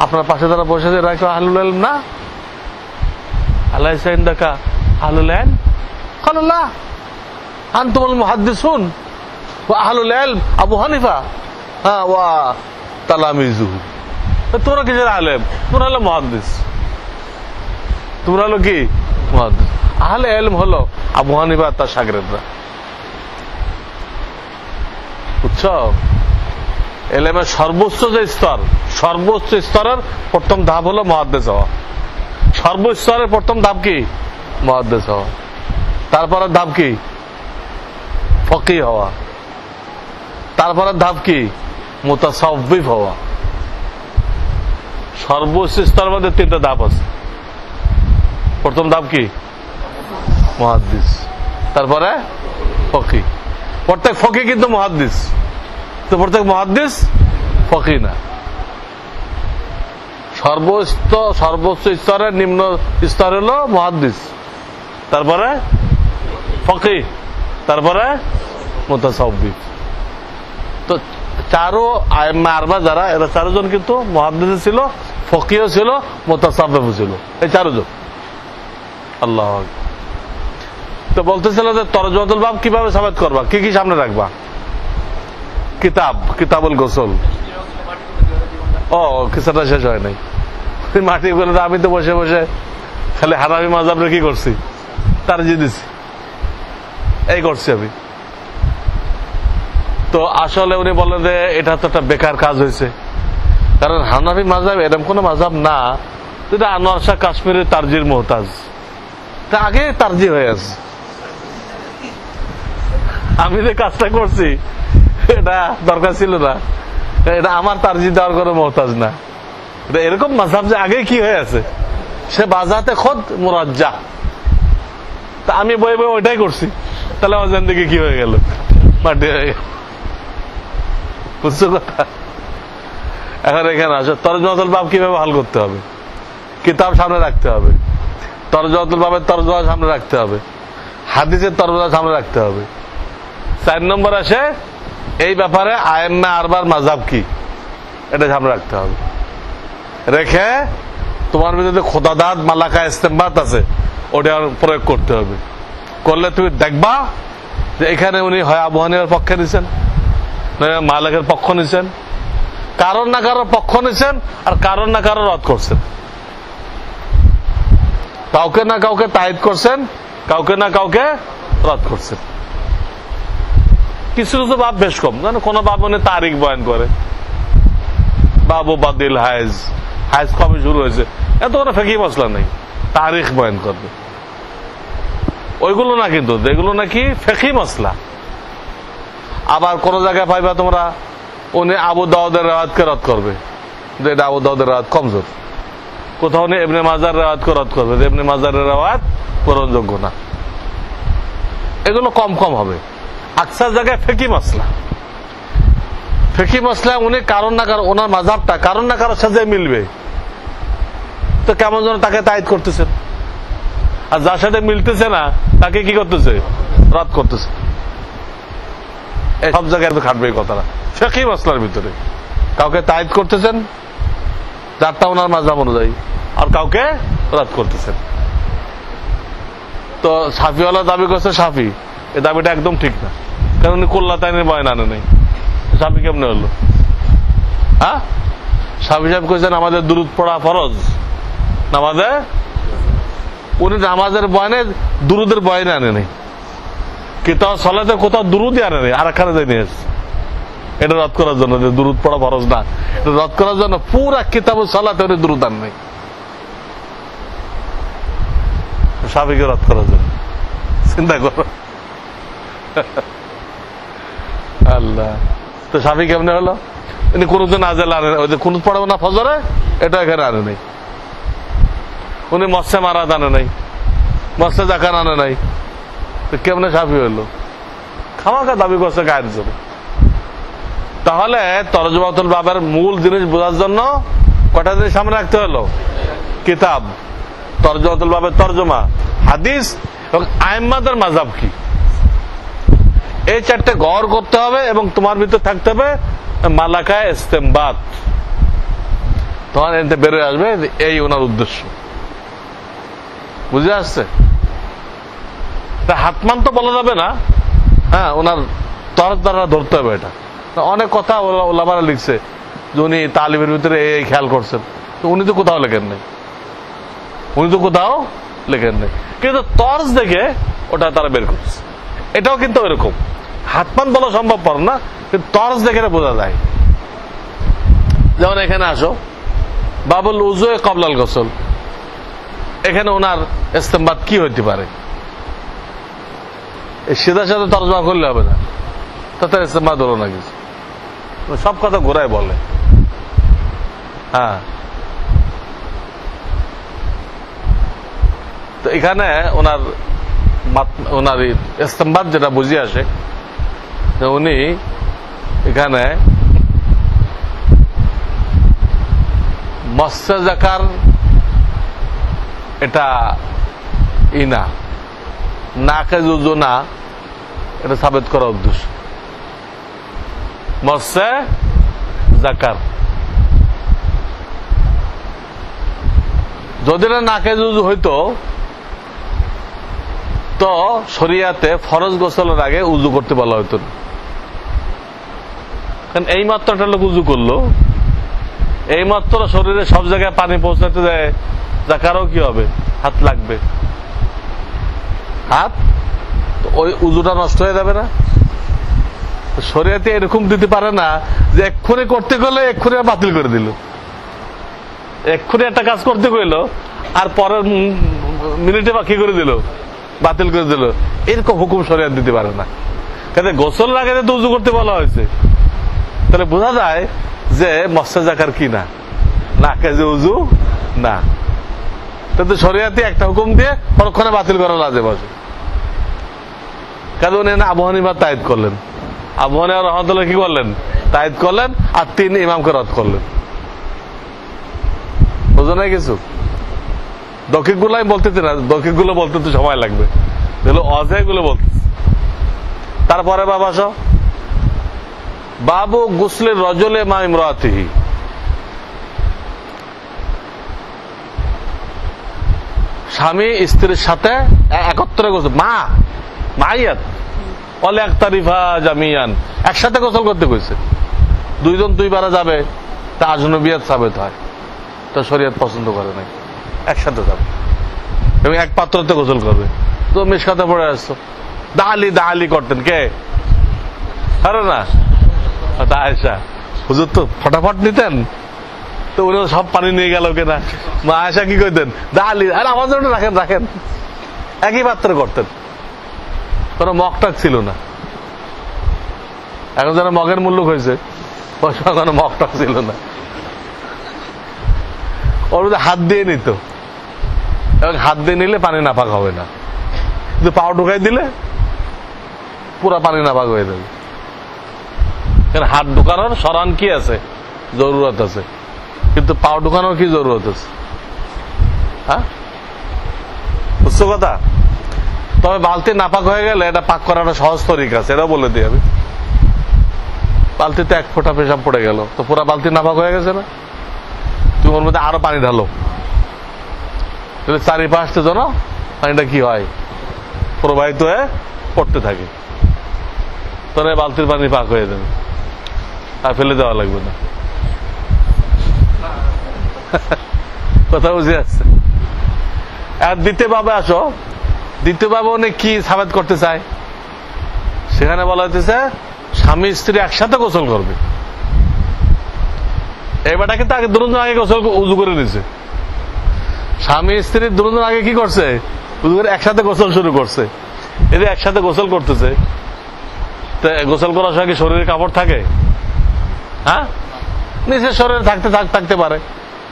আপনার পাশে যারা বসে আছে এরা কেউ আহলুল ইলম না? আলাইসা ইনদাকা আহলুল ইলম? ক্বালা লা, আনতুমুল মুহাদ্দিসুন ওয়া আহলুল ইলম আবু হানিফা ওয়া তালামিজুহু। তোমরা কিসের আলেম? তোমরা হলো মুহাদ্দিস, তোমরা হলো কি মুহাদ্দিস। আহলে ইলম হলো আবু হানিফা তার শাগিরদরা, বুঝছো? ইলমের সর্বোচ্চ যে স্তর, সর্বোচ্চ স্তরের প্রথম ধাপ হলো মুহাদ্দিস হওয়া। সর্বোচ্চ স্তরের প্রথম ধাপ কি? মুহাদ্দিস হওয়া। তারপরের ধাপ কি? ফকিহ হওয়া। তারপরের ধাপ কি? মুতাসাউফিফ হওয়া। সর্বোচ্চ স্তরের মধ্যে 3টা ধাপ আছে। প্রথম ধাপ কি? মুহাদ্দিস, তারপরে ফকিহ। প্রত্যেক ফকিহ কিন্তু মুহাদ্দিস, তো প্রত্যেক মুহাদ্দিস ফকিহ না। সর্বোচ্চ স্তরের নিম্ন স্তর হলো মুহাদ্দিস, তারপরে ফকিহ, তারপরে মুতাসাউফিফ। তো চারো আইম্মা আরবা যারা, এরা 4 জন কিন্তু মুহাদ্দিস ছিল, ফকিহ ছিল, মুতাসাউফিফ ছিল, এই 4 জন। আল্লাহ। তো বলতেছিল যে তরজমাতুল বাব কিভাবে সাবিত করবা, কি কি সামনে রাখবা? কিতাবুল গোসল। ও কিসাটা শেষ হয় নাই, মাটি করে আমি তো বসে বসে খালি হানাফি মাযহাবরে কি করছি, তারজিহ দিছি, এই করছি আমি। তো আসলে উনি বললেন যে এটা তো একটা বেকার কাজ হয়েছে, কারণ হানাফি মাযহাব এরকম কোন মাযহাব না যেটা আনোয়ার শাহ কাশ্মীরের তারজির মোহতাজ, তা আগে তারজিহ হয়ে আছে। আমি যে কাজটা করছি এটা দরকার ছিল না, এটা আমার তারজিহ দেওয়ার কোনো মোহতাজ না। এটা এরকম মাযহাব যে আগে কি হয়ে আছে, সে বাজাতে খোদ মুরাজ্জা, তা আমি বই বই ওইটাই করছি, তাহলে আমার জিন্দেগি কি হয়ে গেল, মাটি হয়ে গেল। বুঝছো কথা? এখন এখানে আসো, তরজমাতুল বাব কিভাবে হাল করতে হবে। কিতাব সামনে রাখতে হবে, তরজমাতুল বাবের তরজমা সামনে রাখতে হবে, হাদিসের তরজমা সামনে রাখতে হবে। 4 নম্বর আসে এই ব্যাপারে আইম্মা আরবার মাযহাব কি, এটা সামনে রাখতে হবে। রেখে তোমার ভিতরে খোদাদাদ মালাকা ইস্তেমবাত আছে, ওটা প্রয়োগ করতে হবে। করলে তুমি দেখবা যে এখানে উনি হয় আবু হানিফার পক্ষে নিছেন, নয় মালিকের পক্ষ নিছেন, কারণ না কারোর পক্ষ নিছেন, আর কারণ না কারোর রদ করছেন। কাউকে না কাউকে তায়েদ করছেন, কাউকে না কাউকে রদ করছেন। কিছু কিছু বাপ বেশ কম, জানো কোন বাপ মানে তারিখ বয়ান করে, বাবু বাদিল হায়েজ, হায়েজ কবে শুরু হয়েছে, এত কোনো ফেকি মশলা নেই, তারিখ বয়ান করবে। ওইগুলো না, কিন্তু এগুলো নাকি ফেকি মশলা। আবার কোন জায়গায় পাইবা তোমরা উনি আবু দাউদের রেওয়ায়াতকে রদ করবে, যে এটা আবু দাউদের রেওয়ায়াত কমজোর। কোথাও উনি ইবনে মাজার রেওয়ায়াতকে রদ করবে, যে ইবনে মাজারের রেওয়ায়াত গ্রহণযোগ্য না। এগুলো কম কম হবে। আকসার জায়গায় ফেকি মশলা, ফেকি মশলা উনি কারণ না কারণ, ওনার মাযহাবটা কারণ না কারোর সাথে মিলবে, তো কেমন যেন তাকে তায়েদ করতেছেন। আর যার সাথে মিলতেছে না তাকে কি করতেছে, রদ করতেছে। সব জায়গায় খাটবে এই কথাটা। ফিকহি মাসলার ভিতরে কাউকে তায়েদ করতেছেন যারটা ওনার মাযহাব অনুযায়ী, আর কাউকে রদ করতেছেন। তো শাফিওয়ালা দাবি করছে শাফি, এই দাবিটা একদম ঠিক না, কারণ উনি কুল্লাতাইনের বয়ান আনে নাই। শাফি কেমনে হলো? হ্যাঁ, শাফি সাহেব কইছেন আমাদের দুরূদ পড়া ফরজ নামাজে, উনি নামাজের বয়ানে দুরুদের বয়ানে আনে নাই, কিতাব সালাতে কোথাও দুরুদই আনে নাই, আর একখানে যাই নিয়ে এসছে। এটা রদ করার জন্য যে দুরুদ পড়া ফরজ না, এটা রদ করার জন্য পুরা কিতাবুস সালাতে উনি দুরুদ আন নাই, শাফিকে রদ করার জন্য। চিন্তা করো আল্লাহ। তো শাফি কেমনে হলো? উনি কোনদিন নাজেল আনে, ওই যে কোন পড়াবো না ফজরে, এটা এখানে আনে নাই। উনি মৎস্যে মারাত আনে নাই, মৎস্যে জাকাত আনে নাই, তো কেমনে শাফি হইলো? খামাখা দাবি করছে গায়ের জন্য। তাহলে তরজমাতুল বাবের মূল জিনিস বোঝার জন্য কটা জিনিস সামনে রাখতে হলো? কিতাব, তরজমাতুল বাবের তরজমা, হাদিস এবং আইম্মাদের মাযহাব কি, এই চারটে গড় করতে হবে। এবং তোমার ভিতরে থাকতে হবে মালাকায়ে ইস্তেমবাত। তোমার এতে বেরোয় আসবে এই ওনার উদ্দেশ্য। বুঝে আসছে? হাতমান তো বলা যাবে না, হ্যাঁ, ওনার তরফ দ্বারা ধরতে হবে। এটা অনেক কথা ওলামারা লিখছে যে উনি তালিমের ভিতরে এই খেয়াল করছেন, তো উনি তো কোথাও লেখেন নাই, উনি তো কোথাও লেখেন নাই, কিন্তু তর্জ দেখে ওটা তারা বের করছে। এটাও কিন্তু এরকম হাতমান বলা সম্ভবপর না, কিন্তু তর্জ দেখে বোঝা যায়। যেমন এখানে আসো, বাবুল উযু ক্বাবলাল গোসল, এখানে ওনার ইস্তেমবাত কি হইতে পারে? সিধা সাথে তর্জমা করলে হবে না, তাতে ইস্তেমবাত হলো না কিছু, সব কথা ঘোরায় বলে। হ্যাঁ, তো এখানে ওনার ইস্তেমবাত যেটা বুঝে আসে, উনি এখানে মৎস্য জাকার এটা ইনা নাকে যুজু না, এটা সাবেত করার উদ্দেশ্য। মৎস্য জাকার যদি না নাকে যুজু হইতো, তো শরিয়াতে ফরজ গোসলের আগে উজু করতে বলা হইতো না। কারণ এই মাত্র একটা লোক উজু করলো, এই মাত্র শরীরে সব জায়গায় পানি পৌঁছাতে যায়, জাকারও কি হবে? হাত লাগবে, হাত, ওই উজুটা নষ্ট হয়ে যাবে না। শরিয়াতে এরকম দিতে পারে না যে এক্ষুনি করতে গেলে এক্ষুনি বাতিল করে দিল, এক্ষুনি একটা কাজ করতে গেল আর পরের মিনিটে বা কি করে দিল, বাতিল করে দিল। এরকম হুকুম শরিয়াত দিতে পারে না। কাজে গোসল লাগে তো উজু করতে বলা হয়েছে, তাহলে বোঝা যায় যে মৎস্য জাকার কি না, নাকে যে উজু না। কিন্তু শরিয়াতে একটা হুকুম দিয়ে পরক্ষণে বাতিল করা লাজেব আছে। কাজে উনি আবু হানিফা তায়েদ করলেন, আবু হানিফা রাহমাতুল্লাহ কি করলেন? তায়েদ করলেন, আর 3 ইমামকে রদ করলেন। বোঝো না কিছু? দকিক গুলো আমি বলতেছি না, দকিক গুলো বলতে তো সময় লাগবে। এগুলো অজেগুলো বলতে। তারপরে বাবা সব বাবু গুসলে রজলে মা ইমরাতিহি, স্বামী স্ত্রীর সাথে একত্রে গোসল, মাইয়াত অলে এক তারিফা জামিয়ান, একসাথে গোসল করতে কইছে। দুইজন দুইবারে যাবে তা আজনবিয়াত সাবেত হয়, তা শরীয়ত পছন্দ করে নাই। একসাথে যাবে এবং এক পাত্রতে গোসল করবে। তো মিশকাতে পড়ে আসছো, দাহালি করতেন কে? আরে না, আয়েশা হুজুর তো ফটাফট নিতেন, তো উনি সব পানি নিয়ে গেল কিনা। মা আয়েশা কি কইতেন? দাহালি, আরে আমার জন্য রাখেন। একই পাত্রে করতেন, কোনো মগটাক ছিল না। এখন যেন মগের মূল্য হয়েছে, ওই সময় কোনো মগটাক ছিল না। ওর মধ্যে হাত দিয়ে নিত, এবং হাত দিয়ে নিলে পানি নাপাক হবে না, কিন্তু পাও ঢুকাই দিলে পুরা পানি নাপাক হয়ে যাবে। কারণ হাত ঢুকানোর সরান কি আছে, জরুরত আছে, কিন্তু পাও ঢুকানোর কি জরুরত আছে? হ্যাঁ, বুঝছো কথা? তবে বালতি নাপাক হয়ে গেলে এটা পাক করার একটা সহজ তরিকা আছে, এটাও বলে দিই আমি। বালতিতে এক ফোঁটা পেশাব পড়ে গেল, তো পুরা বালতি নাপাক হয়ে গেছে না? তুমি ওর মধ্যে আরো পানি ঢালো, চারিপাশে যেন পানিটা কি হয়, প্রবাহিত হয়ে পড়তে থাকে, তাহলে বালতির পানি পাক হয়ে যাবে, আর ফেলে দেওয়া লাগবে না। কথা বুঝে আসছে? আর দ্বিতীয় ভাবে আসো, দ্বিতীয় ভাবে উনি কি সাবেত করতে চায়? সেখানে বলা হইতেছে স্বামী স্ত্রী একসাথে গোসল করবে। এবারটা কিন্তু আগে দুজন আগে গোসল উজু করে নিছে। স্বামী স্ত্রী দুজন আগে কি করছে? উজু করে একসাথে গোসল শুরু করছে। এদের একসাথে গোসল করতেছে, গোসল করার সময় কি শরীরে কাপড় থাকে? হ্যাঁ, নিচের শরীরে থাকতে পারে,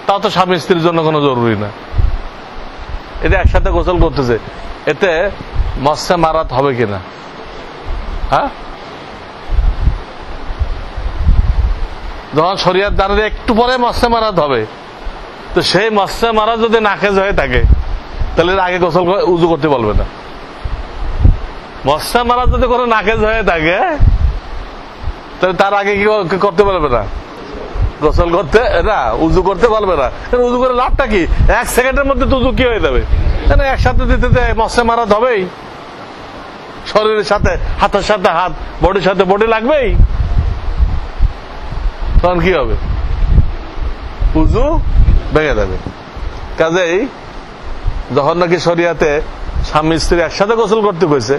তাও তো স্বামী স্ত্রীর জন্য কোনো জরুরি না। এদের একসাথে গোসল করতেছে, এতে মৎস্যে মারাত হবে কিনা? হ্যাঁ, যখন শরীয়ত জানে একটু পরে মৎস্যে মারাত হবে, তো সেই মৎস্যে মারা যদি নাকেজ হয়ে থাকে, তাহলে আগে গোসল উজু করতে বলবে না। মৎস্যে মারা যদি কোনো নাকেজ হয়ে থাকে, তাহলে তার আগে কি করতে বলবে না? গোসল করতে না, উজু করতে বলবে না। উজু করে লাভটা কি? 1 সেকেন্ডের মধ্যে তো উজু কি হয়ে যাবে? একসাথে দিতে মৎস্যে মারাত হবেই, শরীরের সাথে হাতের সাথে হাত, বডির সাথে বডি লাগবেই, তখন কি হবে? উজু ভেঙে যাবে। কাজেই যখন নাকি শরিয়াতে স্বামী স্ত্রী একসাথে গোসল করতে কইছে,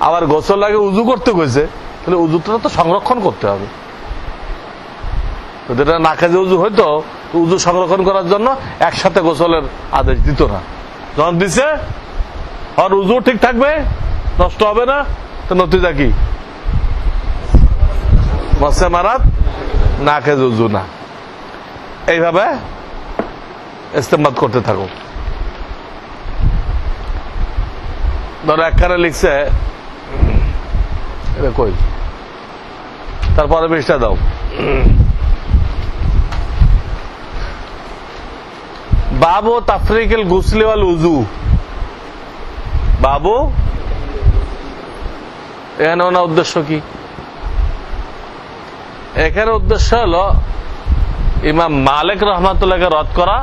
আবার গোসল আগে উজু করতে কইছে, তাহলে উজুটা তো সংরক্ষণ করতে হবে। যেটা নাকে যে উজু হইতো, উজু সংরক্ষণ করার জন্য একসাথে গোসলের আদেশ দিত না। যখন দিছে, আর উজু ঠিক থাকবে, নষ্ট হবে না, তো নতিজা কি? মৎস্যে মারাত, নাকে উজু না। এইভাবে ইস্তেমাল করতে থাকো। ধরো একখানে লিখছে, কই তারপরে বেশটা দাও। বাবু তাফরিকুল গুসলি ওয়াল উজু, বাবু এখানে ওনার উদ্দেশ্য কি? এখানে উদ্দেশ্য হলো ইমাম মালিক রহমাতুল্লাহকে রদ করা,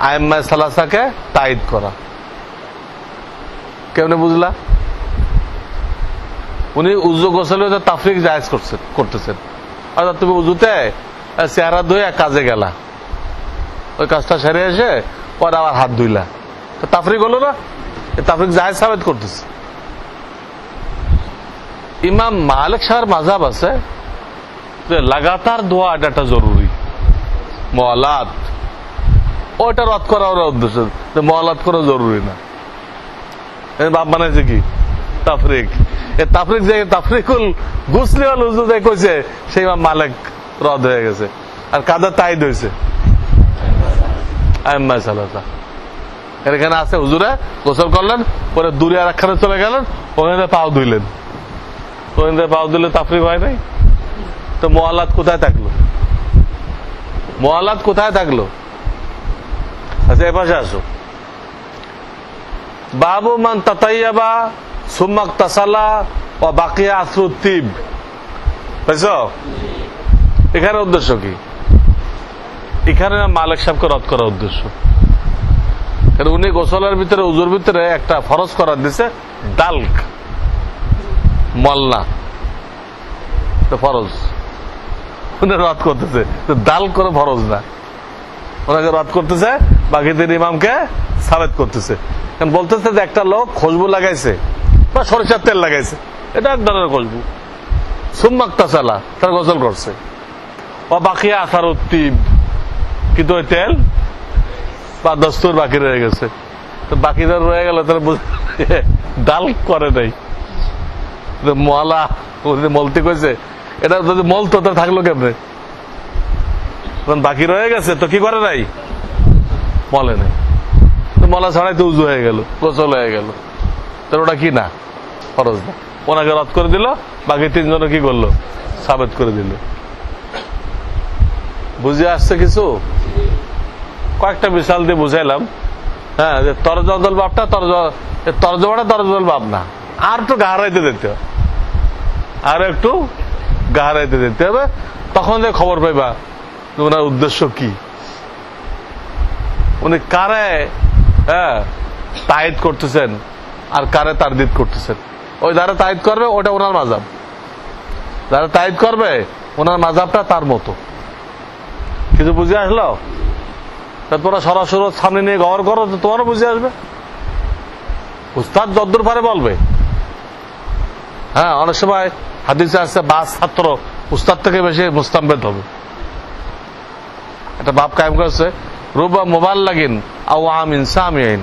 আইম্মা সালাসাকে তাইদ করা। কেমনে বুঝলা? উনি উজু গোসলে তাফরিক জায়েজ করতেছেন, অর্থাৎ তুমি উজুতে চেহারা ধুয়ে কাজে গেলা, ওই কাজটা সেরে এসে পরে আবার হাত ধুইলা, তো তাফরিক হলো না? তাফরিক জায়েজ সাবেত করতেছে। ইমাম মালিক সাহেবের মাযহাব আছে যে লাগাতার দোয়া এটা জরুরি, মুআলাত, ওইটা রদ করা ওর উদ্দেশ্য, যে মুআলাত করা জরুরি না। বাপ বানাইছে কি? তাফরিক। এই তাফরিক যে তাফরিকুল গুসলি ওয়াল উজু যে কইছে, সেই ইমাম মালিক রদ হয়ে গেছে। আর কাদের তাইদ হয়েছে? আইম্মা সালাসা। এখানে আছে হুজুরে গোসল করলেন, পরে দূরে আর একখানে চলে গেলেন, ওখানে পাও ধুইলেন, ওখানে পাও দিলে তাফরিক হয় নাই, তো মুআলাত কোথায় থাকলো? মুআলাত কোথায় থাকলো? আচ্ছা, এ পাশে আসো। বাবু মান তাতাইয়াবা সুম্মাক তাসালা ও বাকিয়া আসরুত্তিব, বুঝছ? এখানে উদ্দেশ্য কি? এখানে মালিক সাহেবকে রদ করার উদ্দেশ্য। উনি গোসলের ভিতরে, উজুর ভিতরে একটা ফরজ করার দিছে, দাল্ক মল্লা ফরজ, উনি রদ করতেছে। দাল করে ফরজ না, ওনাকে রদ করতেছে, বাকি তিন ইমামকে সাবেত করতেছে। কারণ বলতেছে যে একটা লোক খুশবু লাগাইছে বা সরিষার তেল লাগাইছে, এটা এক ধরনের খুশবু। সুম্মাক তাসালা, তার গোসল করছে। ও বাকিয়া আসার উত্তিব, কিন্তু ওই তেল বা দস্তুর বাকি রয়ে গেছে। তো বাকি রয়ে গেল, তাহলে ডাল করে নাই, মলা মলতে কইছে। এটা যদি মলতো তাহলে থাকলো কেমনে? বাকি রয়ে গেছে তো কি করে নাই? মলে নাই। মলা ছাড়াই তো উজু হয়ে গেল, গোসল হয়ে গেল, তাহলে ওটা কি না? ফরজ না। ওনাকে রদ করে দিল, বাকি তিনজনে কি করলো? সাবেত করে দিল। বুঝে আসছে কিছু? কয়েকটা মিসাল দিয়ে বুঝাইলাম। হ্যাঁ, যে তরজল বাপটা তরজমাটা তরজল বাপ না, আর একটু গাহারাইতে দিতে হবে, আর একটু গাহারাইতে দিতে হবে। তখন যে খবর পাইবা ওনার উদ্দেশ্য কি, উনি কারে তাইদ করতেছেন আর কারে তারদিদ করতেছেন। ওই যারা তাইদ করবে ওটা ওনার মাযহাব, যারা তাইদ করবে ওনার মাযহাবটা তার মতো। কিছু বুঝে আসলো? তোমরা সরাসরি সামনে নিয়ে গড় করো, তো তোমারও বুঝে আসবে। উস্তাদ যদ্দূর পারে বলবে। হ্যাঁ, অনেক সময় হাদিসে আসছে বাস ছাত্র উস্তাদ থেকে বেশি মুস্তাম্বেদ হবে। একটা বাপ কায়েম করেছে, রুবা মুবাল্লাগিন আও আমিন সামিন।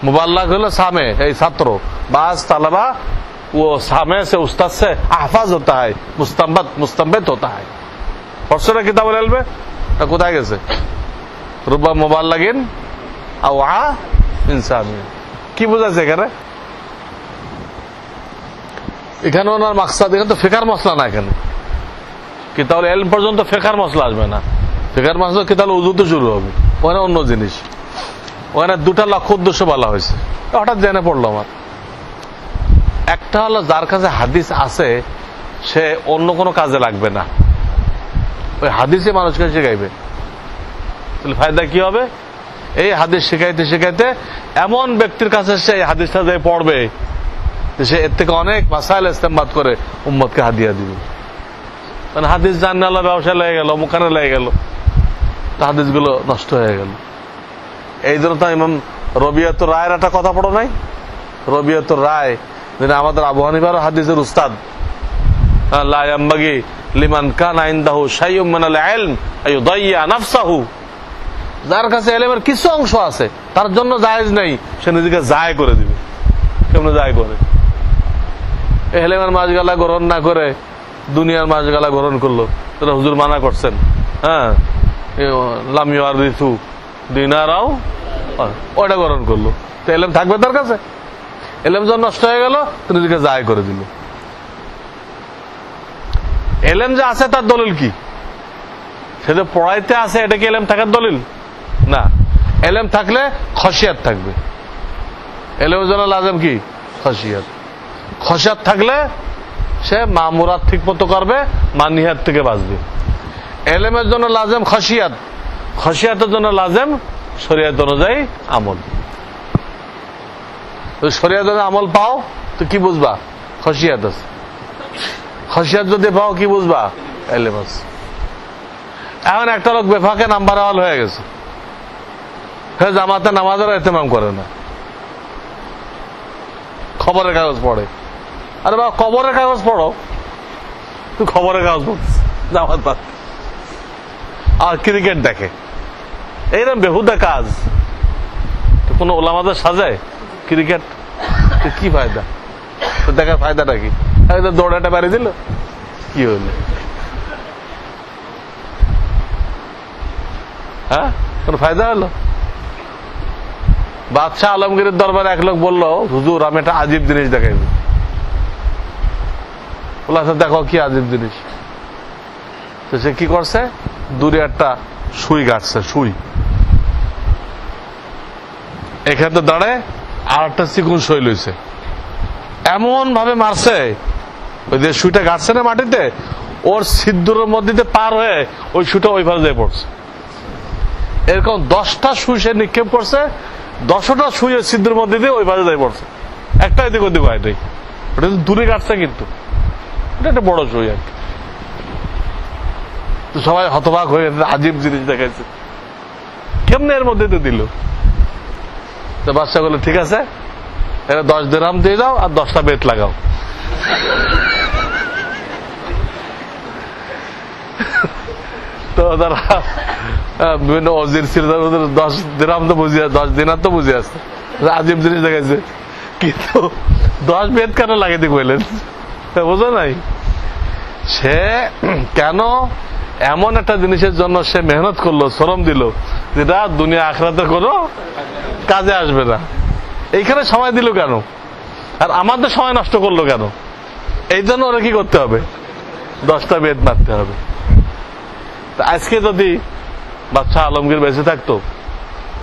मुबल्लग हलो सामे, छात्र बाज तलबा वो सामे से उस्ताद से आहफाज होता है, मुस्तंबित होता है। पढ़ছো किताब এলবে কোথায় গেছে? রুবা মুবাল্লাগিন আও আমিন সামিন। কি বোঝাচ্ছে এখানে? এখানে ওনার মাকসাদ, এখানে তো ফিকার মশলা না, এখানে কিতাব এলম পর্যন্ত ফিকার মশলা আসবে না। ফিকার মশলা কিতাব উজুতে শুরু হবে, ওখানে অন্য জিনিস। ওখানে দুটা লক্ষ্য উদ্দেশ্য বলা হয়েছে, হঠাৎ জেনে পড়লো আমার। একটা হলো যার কাছে হাদিস আছে সে অন্য কোনো কাজে লাগবে না, ওই হাদিসে মানুষকে শেখাইবে। তাহলে ফায়দা কি হবে? এই হাদিস শেখাইতে শেখাইতে এমন ব্যক্তির কাছে সে হাদিসটা যে পড়বে, সে এর থেকে অনেক মাসাইল ইস্তেমবাদ করে উম্মতকে হাদিয়া দিবে। মানে হাদিস জানলে আল্লাহ ব্যবসা লেগে গেল, মুখানে লেগে গেল, হাদিস গুলো নষ্ট হয়ে গেল। এই জন্য তো ইমাম রবিয়াতুর রায়ের একটা কথা পড়ো নাই? রবিয়াতুর রায় যিনি আমাদের আবু হানিফার হাদিসের উস্তাদ, লা ইয়ামবাগি লিমান কানা ইনদাহু শাইউম মিনাল ইলম আইয়ুদাইয়া নাফসাহু। যার কাছে ইলমের কিছু অংশ আছে তার জন্য জায়েজ নাই সে নিজেকে জায় করে দিবে। কেমন জায় করে? ইলমের মাসগালা গ্রহণ না করে দুনিয়ার মাসগালা গ্রহণ করলো, তাহলে হুজুর মানা করছেন। হ্যাঁ, লাম ইউরিসু দিনারাও, ওটা গ্রহণ করলো, তো এলেম থাকবে তার কাছে? এলেম যখন নষ্ট হয়ে গেল তো নিজেকে জায় করে দিল। এলেম যে আছে তার দলিল কি? সে যে পড়াইতে আছে, এটা কি এলেম থাকার দলিল? না। এলেম থাকলে খসিয়াত থাকবে। এলেমের জন্য লাজেম কি? খসিয়াত। খসিয়াত থাকলে সে মামুরাত ঠিক মতো করবে, মানিহাত থেকে বাঁচবে। এলেমের জন্য লাজেম খসিয়াত, খসিয়াতের জন্য লাজেম শরিয়ত অনুযায়ী আমল। শরিয়ত অনুযায়ী আমল পাও তো কি বুঝবা? খসিয়াত আছে। খসিয়াত যদি পাও কি বুঝবা? এলেম আছে। এখন একটা লোক বেফাকে নাম্বার আওয়াল হয়ে গেছে, জামাতে নামাজের এহতেমাম করে না, খবরের কাগজ পড়ে। আরে বাবা, খবরের কাগজ পড়ো, তুই খবরের কাগজ পড়ছিস, জামাত বাদ। আর ক্রিকেট দেখে, এইরকম বেহুদা কাজ। কোন ওলামাদের সাজায় ক্রিকেট? কি ফায়দা? দেখার ফায়দাটা কি? দৌড়াটা বাড়ি দিল, কি হইল? হ্যাঁ, কোন ফায়দা হলো? বাদশাহ আলমগীরের দরবারে এক লোক বললো, হুজুর আমি একটা আজীব জিনিস দেখাইব। দেখো কি আজীব জিনিস। তো সে কি করছে? দূরে একটা সুই গাড়ছে, সুই। এখানে তো দাঁড়ায় আর একটা চিকুন সই লইছে, এমন ভাবে মারছে, ওই যে সুইটা গাড়ছে না মাটিতে, ওর সিদ্ধুরের মধ্যে পার হয়ে ওই সুইটা ওই ভাবে যেয়ে পড়ছে। এরকম 10টা সুই সে নিক্ষেপ করছে, 10টা সুই ওই সিদ্ধুর মধ্যে দিয়ে ওই ভাবে যেয়ে পড়ছে, একটা এদিক ওদিক হয় নাই। ওটা দূরে কাটছে, কিন্তু এটা একটা বড় সুই আর কি। সবাই হতবাক হয়ে আজীব জিনিস দেখাইছে, কেমনে এর মধ্যে তো দিল। তো বাদশা বলে ঠিক আছে, এটা 10 দিরহাম দিয়ে যাও আর 10টা বেত লাগাও। তো তারা বিভিন্ন অজির ছিল, 10 দিরহাম তো বুঝে, 10 দিনার তো বুঝে আসছে, আজীব জিনিস দেখাইছে। কিন্তু 10 বেত কেন লাগাইতে কইলেন, বোঝা নাই সে কেন এমন একটা জিনিসের জন্য সে মেহনত করলো, শ্রম দিল, যেটা দুনিয়া আখরাতে কোনো কাজে আসবে না। এইখানে সময় দিল কেন, আর আমাদের সময় নষ্ট করলো কেন? এই জন্য ওরা কি করতে হবে, 10টা বেদ মারতে হবে। আজকে যদি বাদশা আলমগীর বেঁচে থাকতো,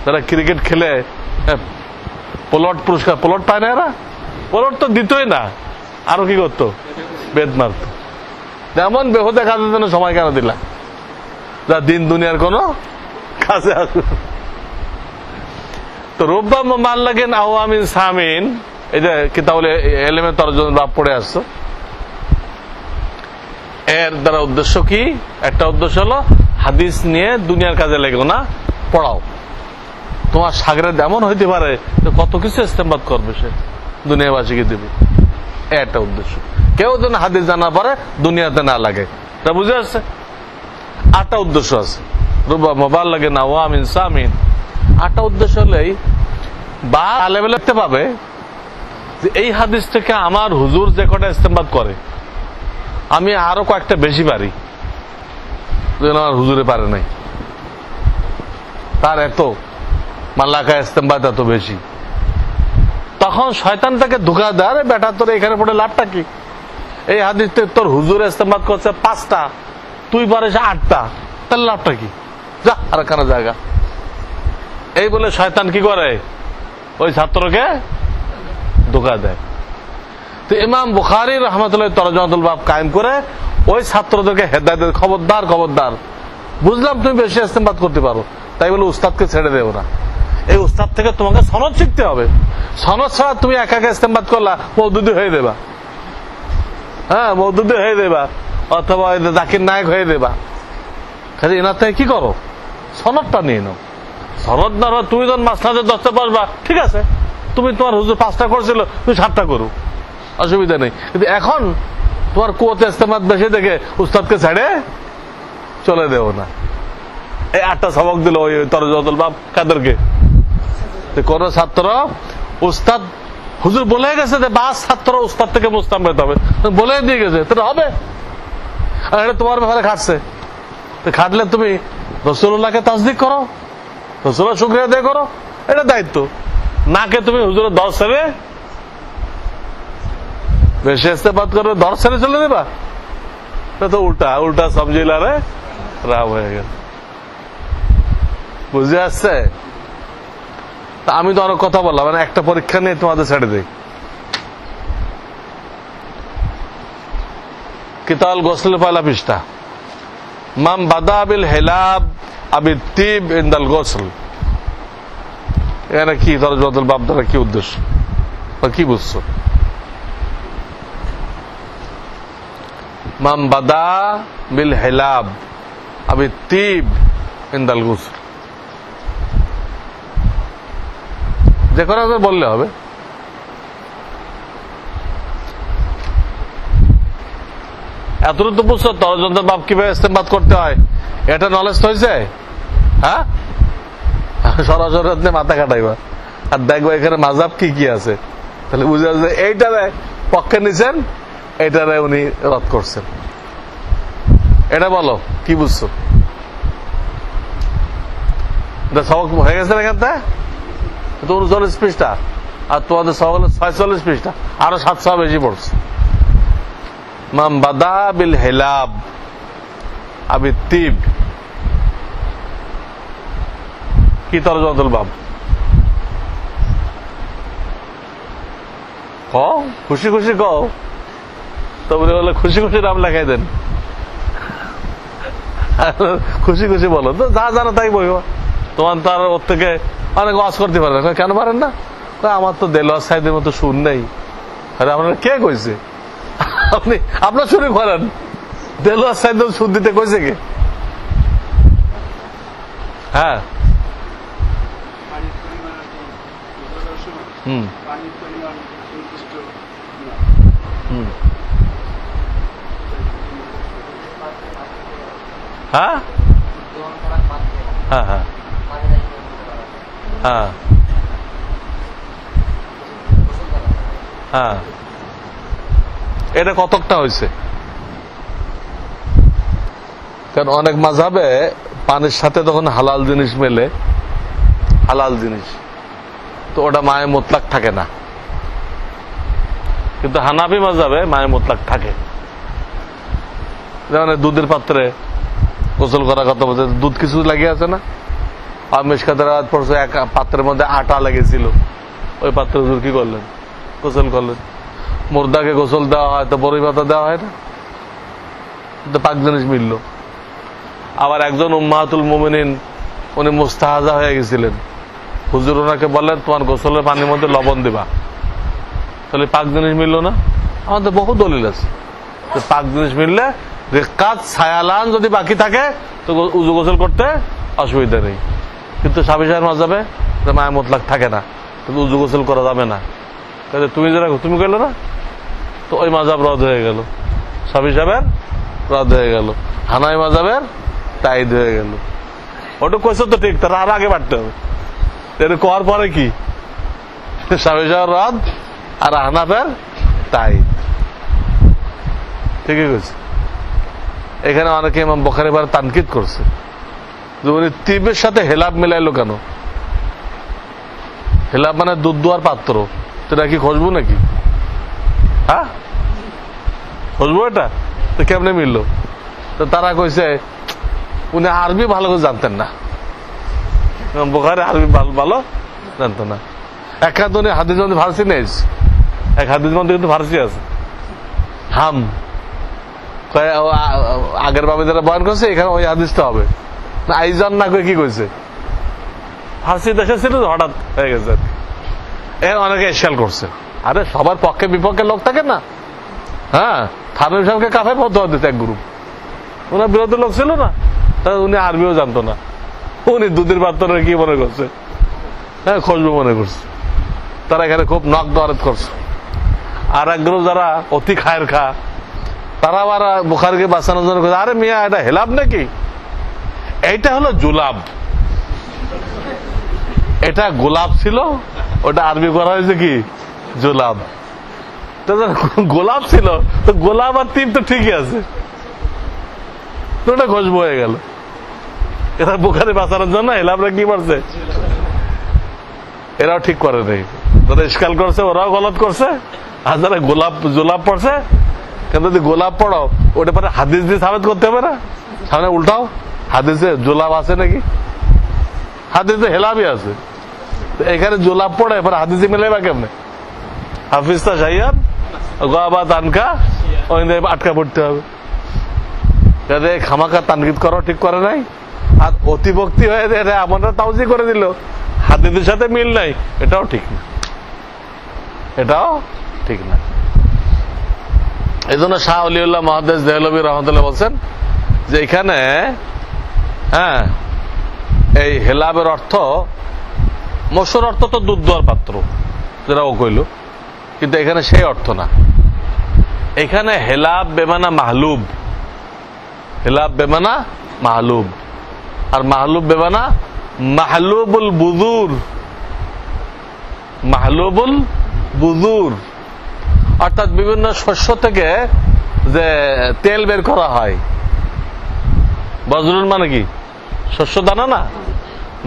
তারা ক্রিকেট খেলে প্লট পুরস্কার, প্লট পায় না, এরা প্লট তো দিতই না, আরো কি করতো, বেদ মারতো। এমন বেহুদা কাজের জন্য সময় কেন দিলা, যা দিন দুনিয়ার কোন কাজে আসবে। তো রব্বা মাল্লাকেন আওয়ামিন সামিন, এই যে কিতাবুল ইলমে তরজমা বাব পড়ে আসছো, এর দ্বারা উদ্দেশ্য কি? একটা উদ্দেশ্য হলো হাদিস নিয়ে দুনিয়ার কাজে লেগো না, পড়াও। তোমার সাগরেদ এমন হইতে পারে যে কত কিছু ইস্তেমবাদ করবে, সে দুনিয়াবাসীকে দেবে, একটা উদ্দেশ্য। কেউ যেন হাদিস জানা পারে, দুনিয়াতে না লাগে, তা বুঝে আসছে। 8টা উদ্দেশ্য আছে, রুবা মোবাইল লাগে না ও আমিন সামিন। 8টা উদ্দেশ্য হলেই বা আলেমে লিখতে পাবে যে এই হাদিস থেকে আমার হুজুর যে কটা ইস্তেমবাদ করে, আমি আরো কয়েকটা বেশি পারি, আমার হুজুরে পারে নাই, তার এত মাল্লাকা ইস্তেমবাদ এত বেশি। তখন শয়তান তাকে ধোঁকা দেয়, বেটা তোর এখানে পড়ে লাভটা কি, এই হাদিস তোর হুজুরে ইস্তেমবাদ করছে 5টা, তুই পারিস 8টা, তাহলে লাভটা কি, যা আর কারো জায়গা। এই বলে শয়তান কি করে, ওই ছাত্রকে ধোঁকা দেয়। তো ইমাম বুখারী রাহমাতুল্লাহ তরজমাতুল বাব কায়েম করে ওই ছাত্রদেরকে হেদায়েত, খবরদার খবরদার, বুঝলাম তুমি বেশি ইস্তেমবাদ করতে পারো, তাই বলে উস্তাদকে ছেড়ে দেবো না, এই উস্তাদ থেকে তোমাকে সনদ শিখতে হবে। সনদ ছাড়া তুমি একা একা ইস্তেমবাদ করলা, মওদুদি হয়ে দেবা, হ্যাঁ মওদুদি হয়ে দেবা, অথবা জাকির নায়ক হয়ে দেবা। খালি এনার থেকে কি করো, সনদটা নিয়ে নাও। সনদ না হয় তুমি যখন মাসনাদে 10টা বসবা, ঠিক আছে, তুমি তোমার হুজুর 5টা করছিল, তুমি 7টা করো, অসুবিধা নেই। কিন্তু এখন তোমার কুয়াতে ইস্তেমাদ বেশি দেখে উস্তাদকে ছেড়ে চলে দেও না। এই 8টা সবক দিল ওই তরজমাতুল বাব কাদেরকে, কোন ছাত্র উস্তাদ হুজুর বলে গেছে যে বাস ছাত্র উস্তাদ থেকে মুস্তামবেদ হবে, বলে দিয়ে গেছে, তাহলে হবে। আর এটা তোমার ব্যাপারে খাটছে, খাটলে তুমি রাসূলুল্লাহকে তাসদিক করো, রাসূলের শুকরিয়া আদায় করো, এটা দায়িত্ব। নাকে তুমি হুজুরের দর ছেড়ে বেশি ইস্তেমাদ করবে, দর ছেড়ে চলে দেবা, এটা তো উল্টা উল্টা সমঝিলারে রাম হয়ে গেল। বুঝে আসছে? আমি তো অনেক কথা বললাম, মানে একটা পরীক্ষা নিয়ে তোমাদের ছেড়ে দিই। কিতাবুল গোসল 1 পৃষ্ঠা, মাম বাদা বিল হিলাব আবি তিব ইনদাল গোসল। এখানে কি তরজমাতুল বাব দ্বারা কি উদ্দেশ্য বা কি বুঝছো? মাম বাদা বিল হিলাব আবি তিব ইনদাল গোসল, যে কোনো বললে হবে। এতটুকু তো বুঝছো তরজমাতুল বাব কিভাবে ইস্তেমবাদ করতে হয়, এটা নলেজ তো হয়েছে। হ্যাঁ, সরাসরি আপনি মাথা কাটাইবা আর দেখবা এখানে মাযহাব কি কি আছে, তাহলে বুঝে আসবে এইটারে পক্ষে নিছেন, এইটারে উনি রদ করছেন। এটা বলো কি বুঝছো? এটা সবক হয়ে গেছে এখান থেকে 39 পৃষ্ঠা, আর তোমাদের সবক 46 পৃষ্ঠা, আরো 700 বেশি পড়ছে। মাম বাদা বিল হিলাব আবি তিব, কি তরজমাতুল বাব? কও, খুশি খুশি কও। তো উনি বলে খুশি খুশি নাম লেখাই দেন, খুশি খুশি বলো। তো যা জানো তাই বইব, তোমার তো আর ওর থেকে অনেক ওয়াজ করতে পারে না। কেন পারেন না? আমার তো দেলোয়ার সাহেবের মতো সুর নেই। আরে আপনার কে কইছে? আপনি আপনার শুরু করেন, দেলোয়ার সাহেব সুর দিতে কইছে কে? হ্যাঁ, হুম হুম, হ্যাঁ হ্যাঁ হ্যাঁ হ্যাঁ হ্যাঁ, এটা কতকটা হয়েছে? কারণ অনেক মাযহাবে পানির সাথে তখন হালাল জিনিস মেলে, হালাল জিনিস, তো ওটা মায়ে মুতলাক থাকে না। কিন্তু হানাফি মাযহাবে মায়ে মুতলাক থাকে। যেমন দুধের পাত্রে গোসল করার কথা বলছে, দুধ কিছু লাগিয়ে আছে না? আর মিশকাতের রাত পড়ছে এক পাত্রের মধ্যে আটা লেগেছিল, ওই পাত্রে হুজুর কি করলেন? গোসল করলেন। মুর্দাকে গোসল দেওয়া হয় তো বড়ই পাতা দেওয়া হয় না? তো পাক জিনিস মিলল। আবার একজন উম্মাহাতুল মুমিনিন উনি মুস্তাহাজা হয়ে গেছিলেন, হুজুর ওনাকে বললেন তোমার গোসলের পানির মধ্যে লবণ দিবা, তাহলে পাক জিনিস মিলল না? আমাদের বহু দলিল আছে পাক জিনিস মিললে রেকাত ছায়ালান যদি বাকি থাকে তো উজু গোসল করতে অসুবিধা নেই। কিন্তু শাফিঈ সাহেবের মাযহাবে মায়ে মুতলাক থাকে না, কিন্তু উজু গোসল করা যাবে না। তাহলে তুমি যারা তুমি করলে না, তো ওই মাযহাব রদ হয়ে গেল, শাফিঈ সাহেবের রদ হয়ে গেল, হানাফি মাযহাবের তাইদ হয়ে গেল। ওটা কইছো তো ঠিক, তারা আর আগে বাড়তে হবে। এটা করার পরে কি শাফিঈ সাহেবের রদ আর হানাফের তাইদ, ঠিকই কইছে। এখানে অনেকে ইমাম বুখারী বার তানকিদ করছে যে উনি তিবের সাথে হেলাব মিলাইলো কেন? হেলাব মানে দুধ দোয়ার পাত্র, এটা কি খুশবু নাকি? হ্যাঁ, খুশবু এটা তো কেমনে মিললো? তো তারা কইছে উনি আরবি ভালো করে জানতেন না, বুখারী আরবি ভালো জানতো না। এক হাত উনি হাদিস মধ্যে ফার্সি নেই, এক হাদিস মধ্যে কিন্তু ফার্সি আছে। হাম আগের ভাবে যারা বয়ান করছে এখানে ওই হাদিসটা হবে না, আইজান না করে কি কইছে? ফার্সি দেশে ছিল হঠাৎ হয়ে গেছে। এর অনেকে এশিয়াল করছে, আরে সবার পক্ষে বিপক্ষে লোক থাকে না। হ্যাঁ, থানভী সাহেবকে কাফের ফতোয়া দিতে এক গ্রুপ, ওনার বিরোধী লোক ছিল না, তাই উনি আরবিও জানতো না, উনি দুধের পাত্রে কি মনে করছে? হ্যাঁ, খুশবু মনে করছে। তারা এখানে খুব নক দরাদ করছে। আর এক গ্রুপ যারা অতি খায়ের খা, তারা আবার বুখারীকে বাঁচানোর জন্য করছে, আরে মিয়া এটা হেলাব নাকি? এইটা হলো জুলাব, এটা গোলাপ ছিল, ওটা আরবি করা হয়েছে কি জুলাব। গোলাপ ছিল তো গোলাপ আর তিন তো ঠিকই আছে, তো ওটা খুশবু হয়ে গেল। এরা বুখারী বাঁচানোর জন্য হেলাবরা কি করছে? এরাও ঠিক করে নেই, তারা ইশকাল করছে, ওরাও গলত করছে। আর যারা গোলাপ জুলাব পড়ছে, কিন্তু যদি গোলাপ পড়াও ওটা পরে হাদিস দিয়ে সাবেত করতে হবে না, সামনে উল্টাও হাদিসে জুলাব আছে নাকি? হাদিসে হেলাবই আছে, এখানে জুলাব পড়ে এবার হাদিসে মিলাইবা কেমনে? হাফিজটা শাইয়ান গোয়াবা তানকা ওই আটকা পড়তে হবে। খামাকা তানকিদ করো ঠিক করে নাই, আর অতিভক্তি হয়ে আমরা তাওজি করে দিল, হাদিসের সাথে মিল নাই, এটাও ঠিক না, এটাও ঠিক না। এই জন্য শাহ ওলিউল্লাহ মুহাদ্দিস দেহলভী রহমাতুল্লাহ বলছেন যে এখানে হ্যাঁ এই হেলাবের অর্থ, মসুর অর্থ তো দুধ দোয়ার পাত্র, যেটা ও কইল, কিন্তু এখানে সেই অর্থ না। এখানে হেলাব বেমানা মাহলুব, হেলাব বেমানা মাহলুব, আর মাহলুব বেমানা মাহলুবুল বুজুর, মাহলুবুল বুজুর, অর্থাৎ বিভিন্ন শস্য থেকে যে তেল বের করা হয়। বজরুল মানে কি? শস্য দানা না,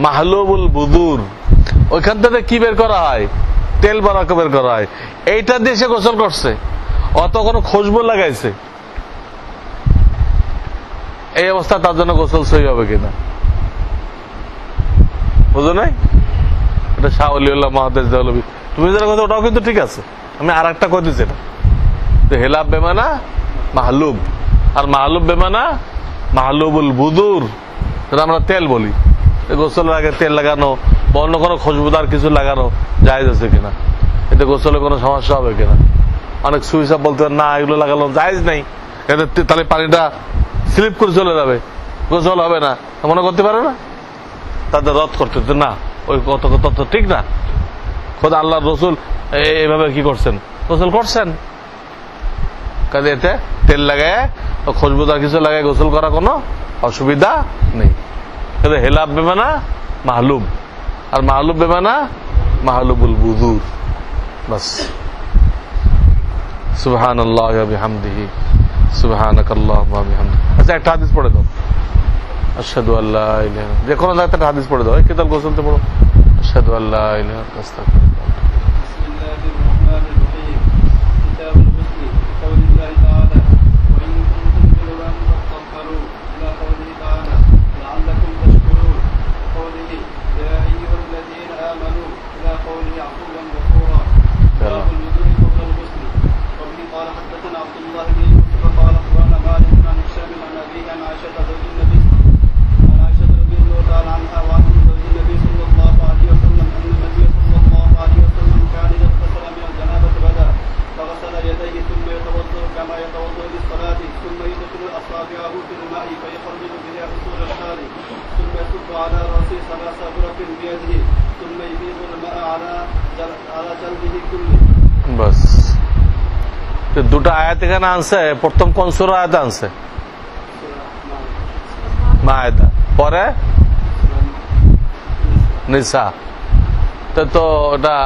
মাহলুবুল বুজুর, ওইখান থেকে কি বের করা হয়? তেল বারাকা বের করা হয়। এইটা দিয়ে সে গোসল করছে, অত কোনো খুশবু লাগাইছে, এই অবস্থা তার জন্য গোসল সহি হবে কিনা বুঝো নাই? এটা শাহ ওলিউল্লাহ মুহাদ্দিস দেহলভী, তুমি যারা কথা ওটাও কিন্তু ঠিক আছে। আমি আর একটা কই দিচ্ছি না। হেলাব বেমানা মাহলুব, আর মাহলুব বেমানা মাহলুবুল বুদুর, যেটা আমরা তেল বলি। গোসলের আগে তেল লাগানো বা অন্য কোনো খুশবুদার কিছু লাগানো জায়েজ আছে কিনা, এতে গোসলে কোনো সমস্যা হবে কিনা। অনেক সুইসাব বলতে না এগুলো লাগানো জায়েজ নেই, এতে তাহলে পানিটা স্লিপ করে চলে যাবে, গোসল হবে না, মনে করতে পারে না। তাদের রদ করতে না, ওই কত ঠিক না। খোদ আল্লাহ রসুল এইভাবে কি করছেন, গোসল করছেন। কাজে এতে তেল লাগায় খুশবুদার কিছু লাগায় গোসল করা কোনো অসুবিধা নেই। হেলাব বেমানা মাহলুব, আর মাহলুব বেমানা মাহলুবুল বুদুর, বাস। সুবহানাল্লাহ ওয়া বিহামদিহি সুবহানাকাল্লাহুম্মা ওয়া বিহামদিক। আচ্ছা একটা হাদিস পড়ে দাও, আশহাদু আল্লা ইলাহা, যে কোনো জায়গাতে একটা হাদিস পড়ে দাও, এই কিতাব গোসলতে পড়ো, আশহাদু আল্লা ইলাহা ইল্লাল্লাহ আস্তাগফিরুল্লাহ। বাস, দুটো আয়াত এখানে আনছে। প্রথম কোন সূরা আয়াত আনছে? মায়েদা, পরে নিসা। তো এটা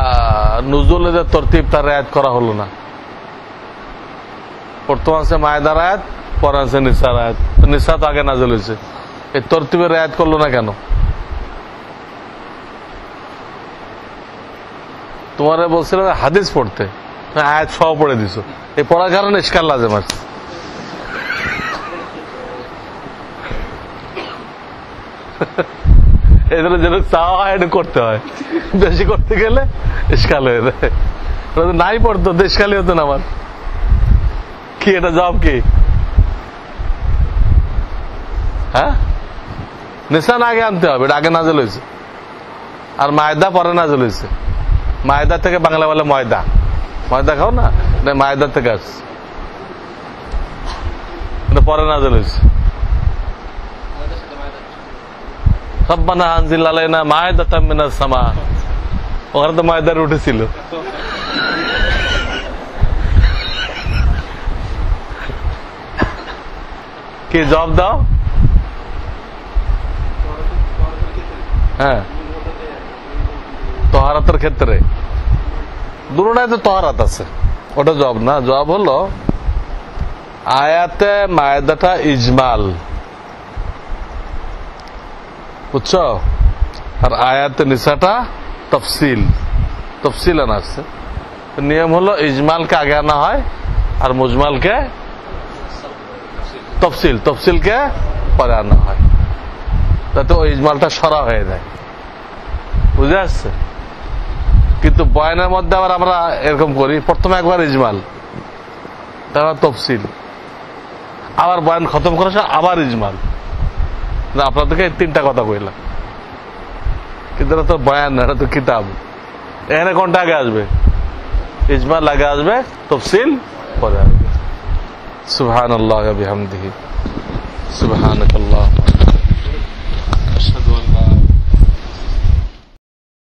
নুজুলের তরতিব তার আয়াত করা হলো না। প্রথম আছে মায়েদার আয়াত, পরে আছে নিসার আয়াত। নিসা তো আগে নাজল হয়েছে, এই তরতিবের আয়াত করলো না কেন? তোমার বলছিল হাদিস পড়তে, আয়াত সহ পড়ে দিছো, এই পড়ার কারণে ইশকাল লাজেম আছে। এদের যেন চাওয়া হয় এটা করতে হয়, বেশি করতে গেলে ইশকাল হয়ে যায়। নাই পড়তো ইশকালই হতো না আমার। কি এটা জবাব কি? হ্যাঁ, নিসান আগে আনতে হবে, এটা আগে নাজল হয়েছে, আর মায়েদা পরে নাজল হয়েছে। মায়েদা থেকে বাংলা বলে ময়দা, ময়দা খাও না, মায়েদা থেকে আসছে, এটা পরে নাজল হয়েছে। রব্বানা আনজিল আলাইনা মায়েদাতাম মিনাস সামা, ওখানে তো ময়দার উঠেছিল। কি জবাব দাও? হ্যাঁ, তহারাতের ক্ষেত্রে দুটোটাই তো তহারাত আছে, ওটা জবাব না। জবাব হলো আয়াতে মায়েদাটা ইজমাল, বুঝছো, আর আয়াতে নিসাটা তফসিল, তফসিল আনা আসছে। নিয়ম হলো ইজমালকে আগে আনা হয়, আর মুজমালকে তফসিলকে পরে আনা হয়, তাতে ওই ইজমালটা সরা হয়ে যায়। বুঝে আসছে? কিন্তু বয়ানের মধ্যে আবার আমরা এরকম করি, প্রথমে একবার ইজমাল, তারপর তফসিল, আবার বয়ান খতম করার সময় আবার ইজমাল। আপনাদেরকে তিনটা কথা কইলাম, কিন্তু এটা তো বয়ান না, এটা তো কিতাব। এখানে কোনটা আগে আসবে? ইজমাল আগে আসবে, তফসিল পরে আসবে। সুবহানাল্লাহ ওয়া বিহামদিহি সুবহানাকাল্লাহ।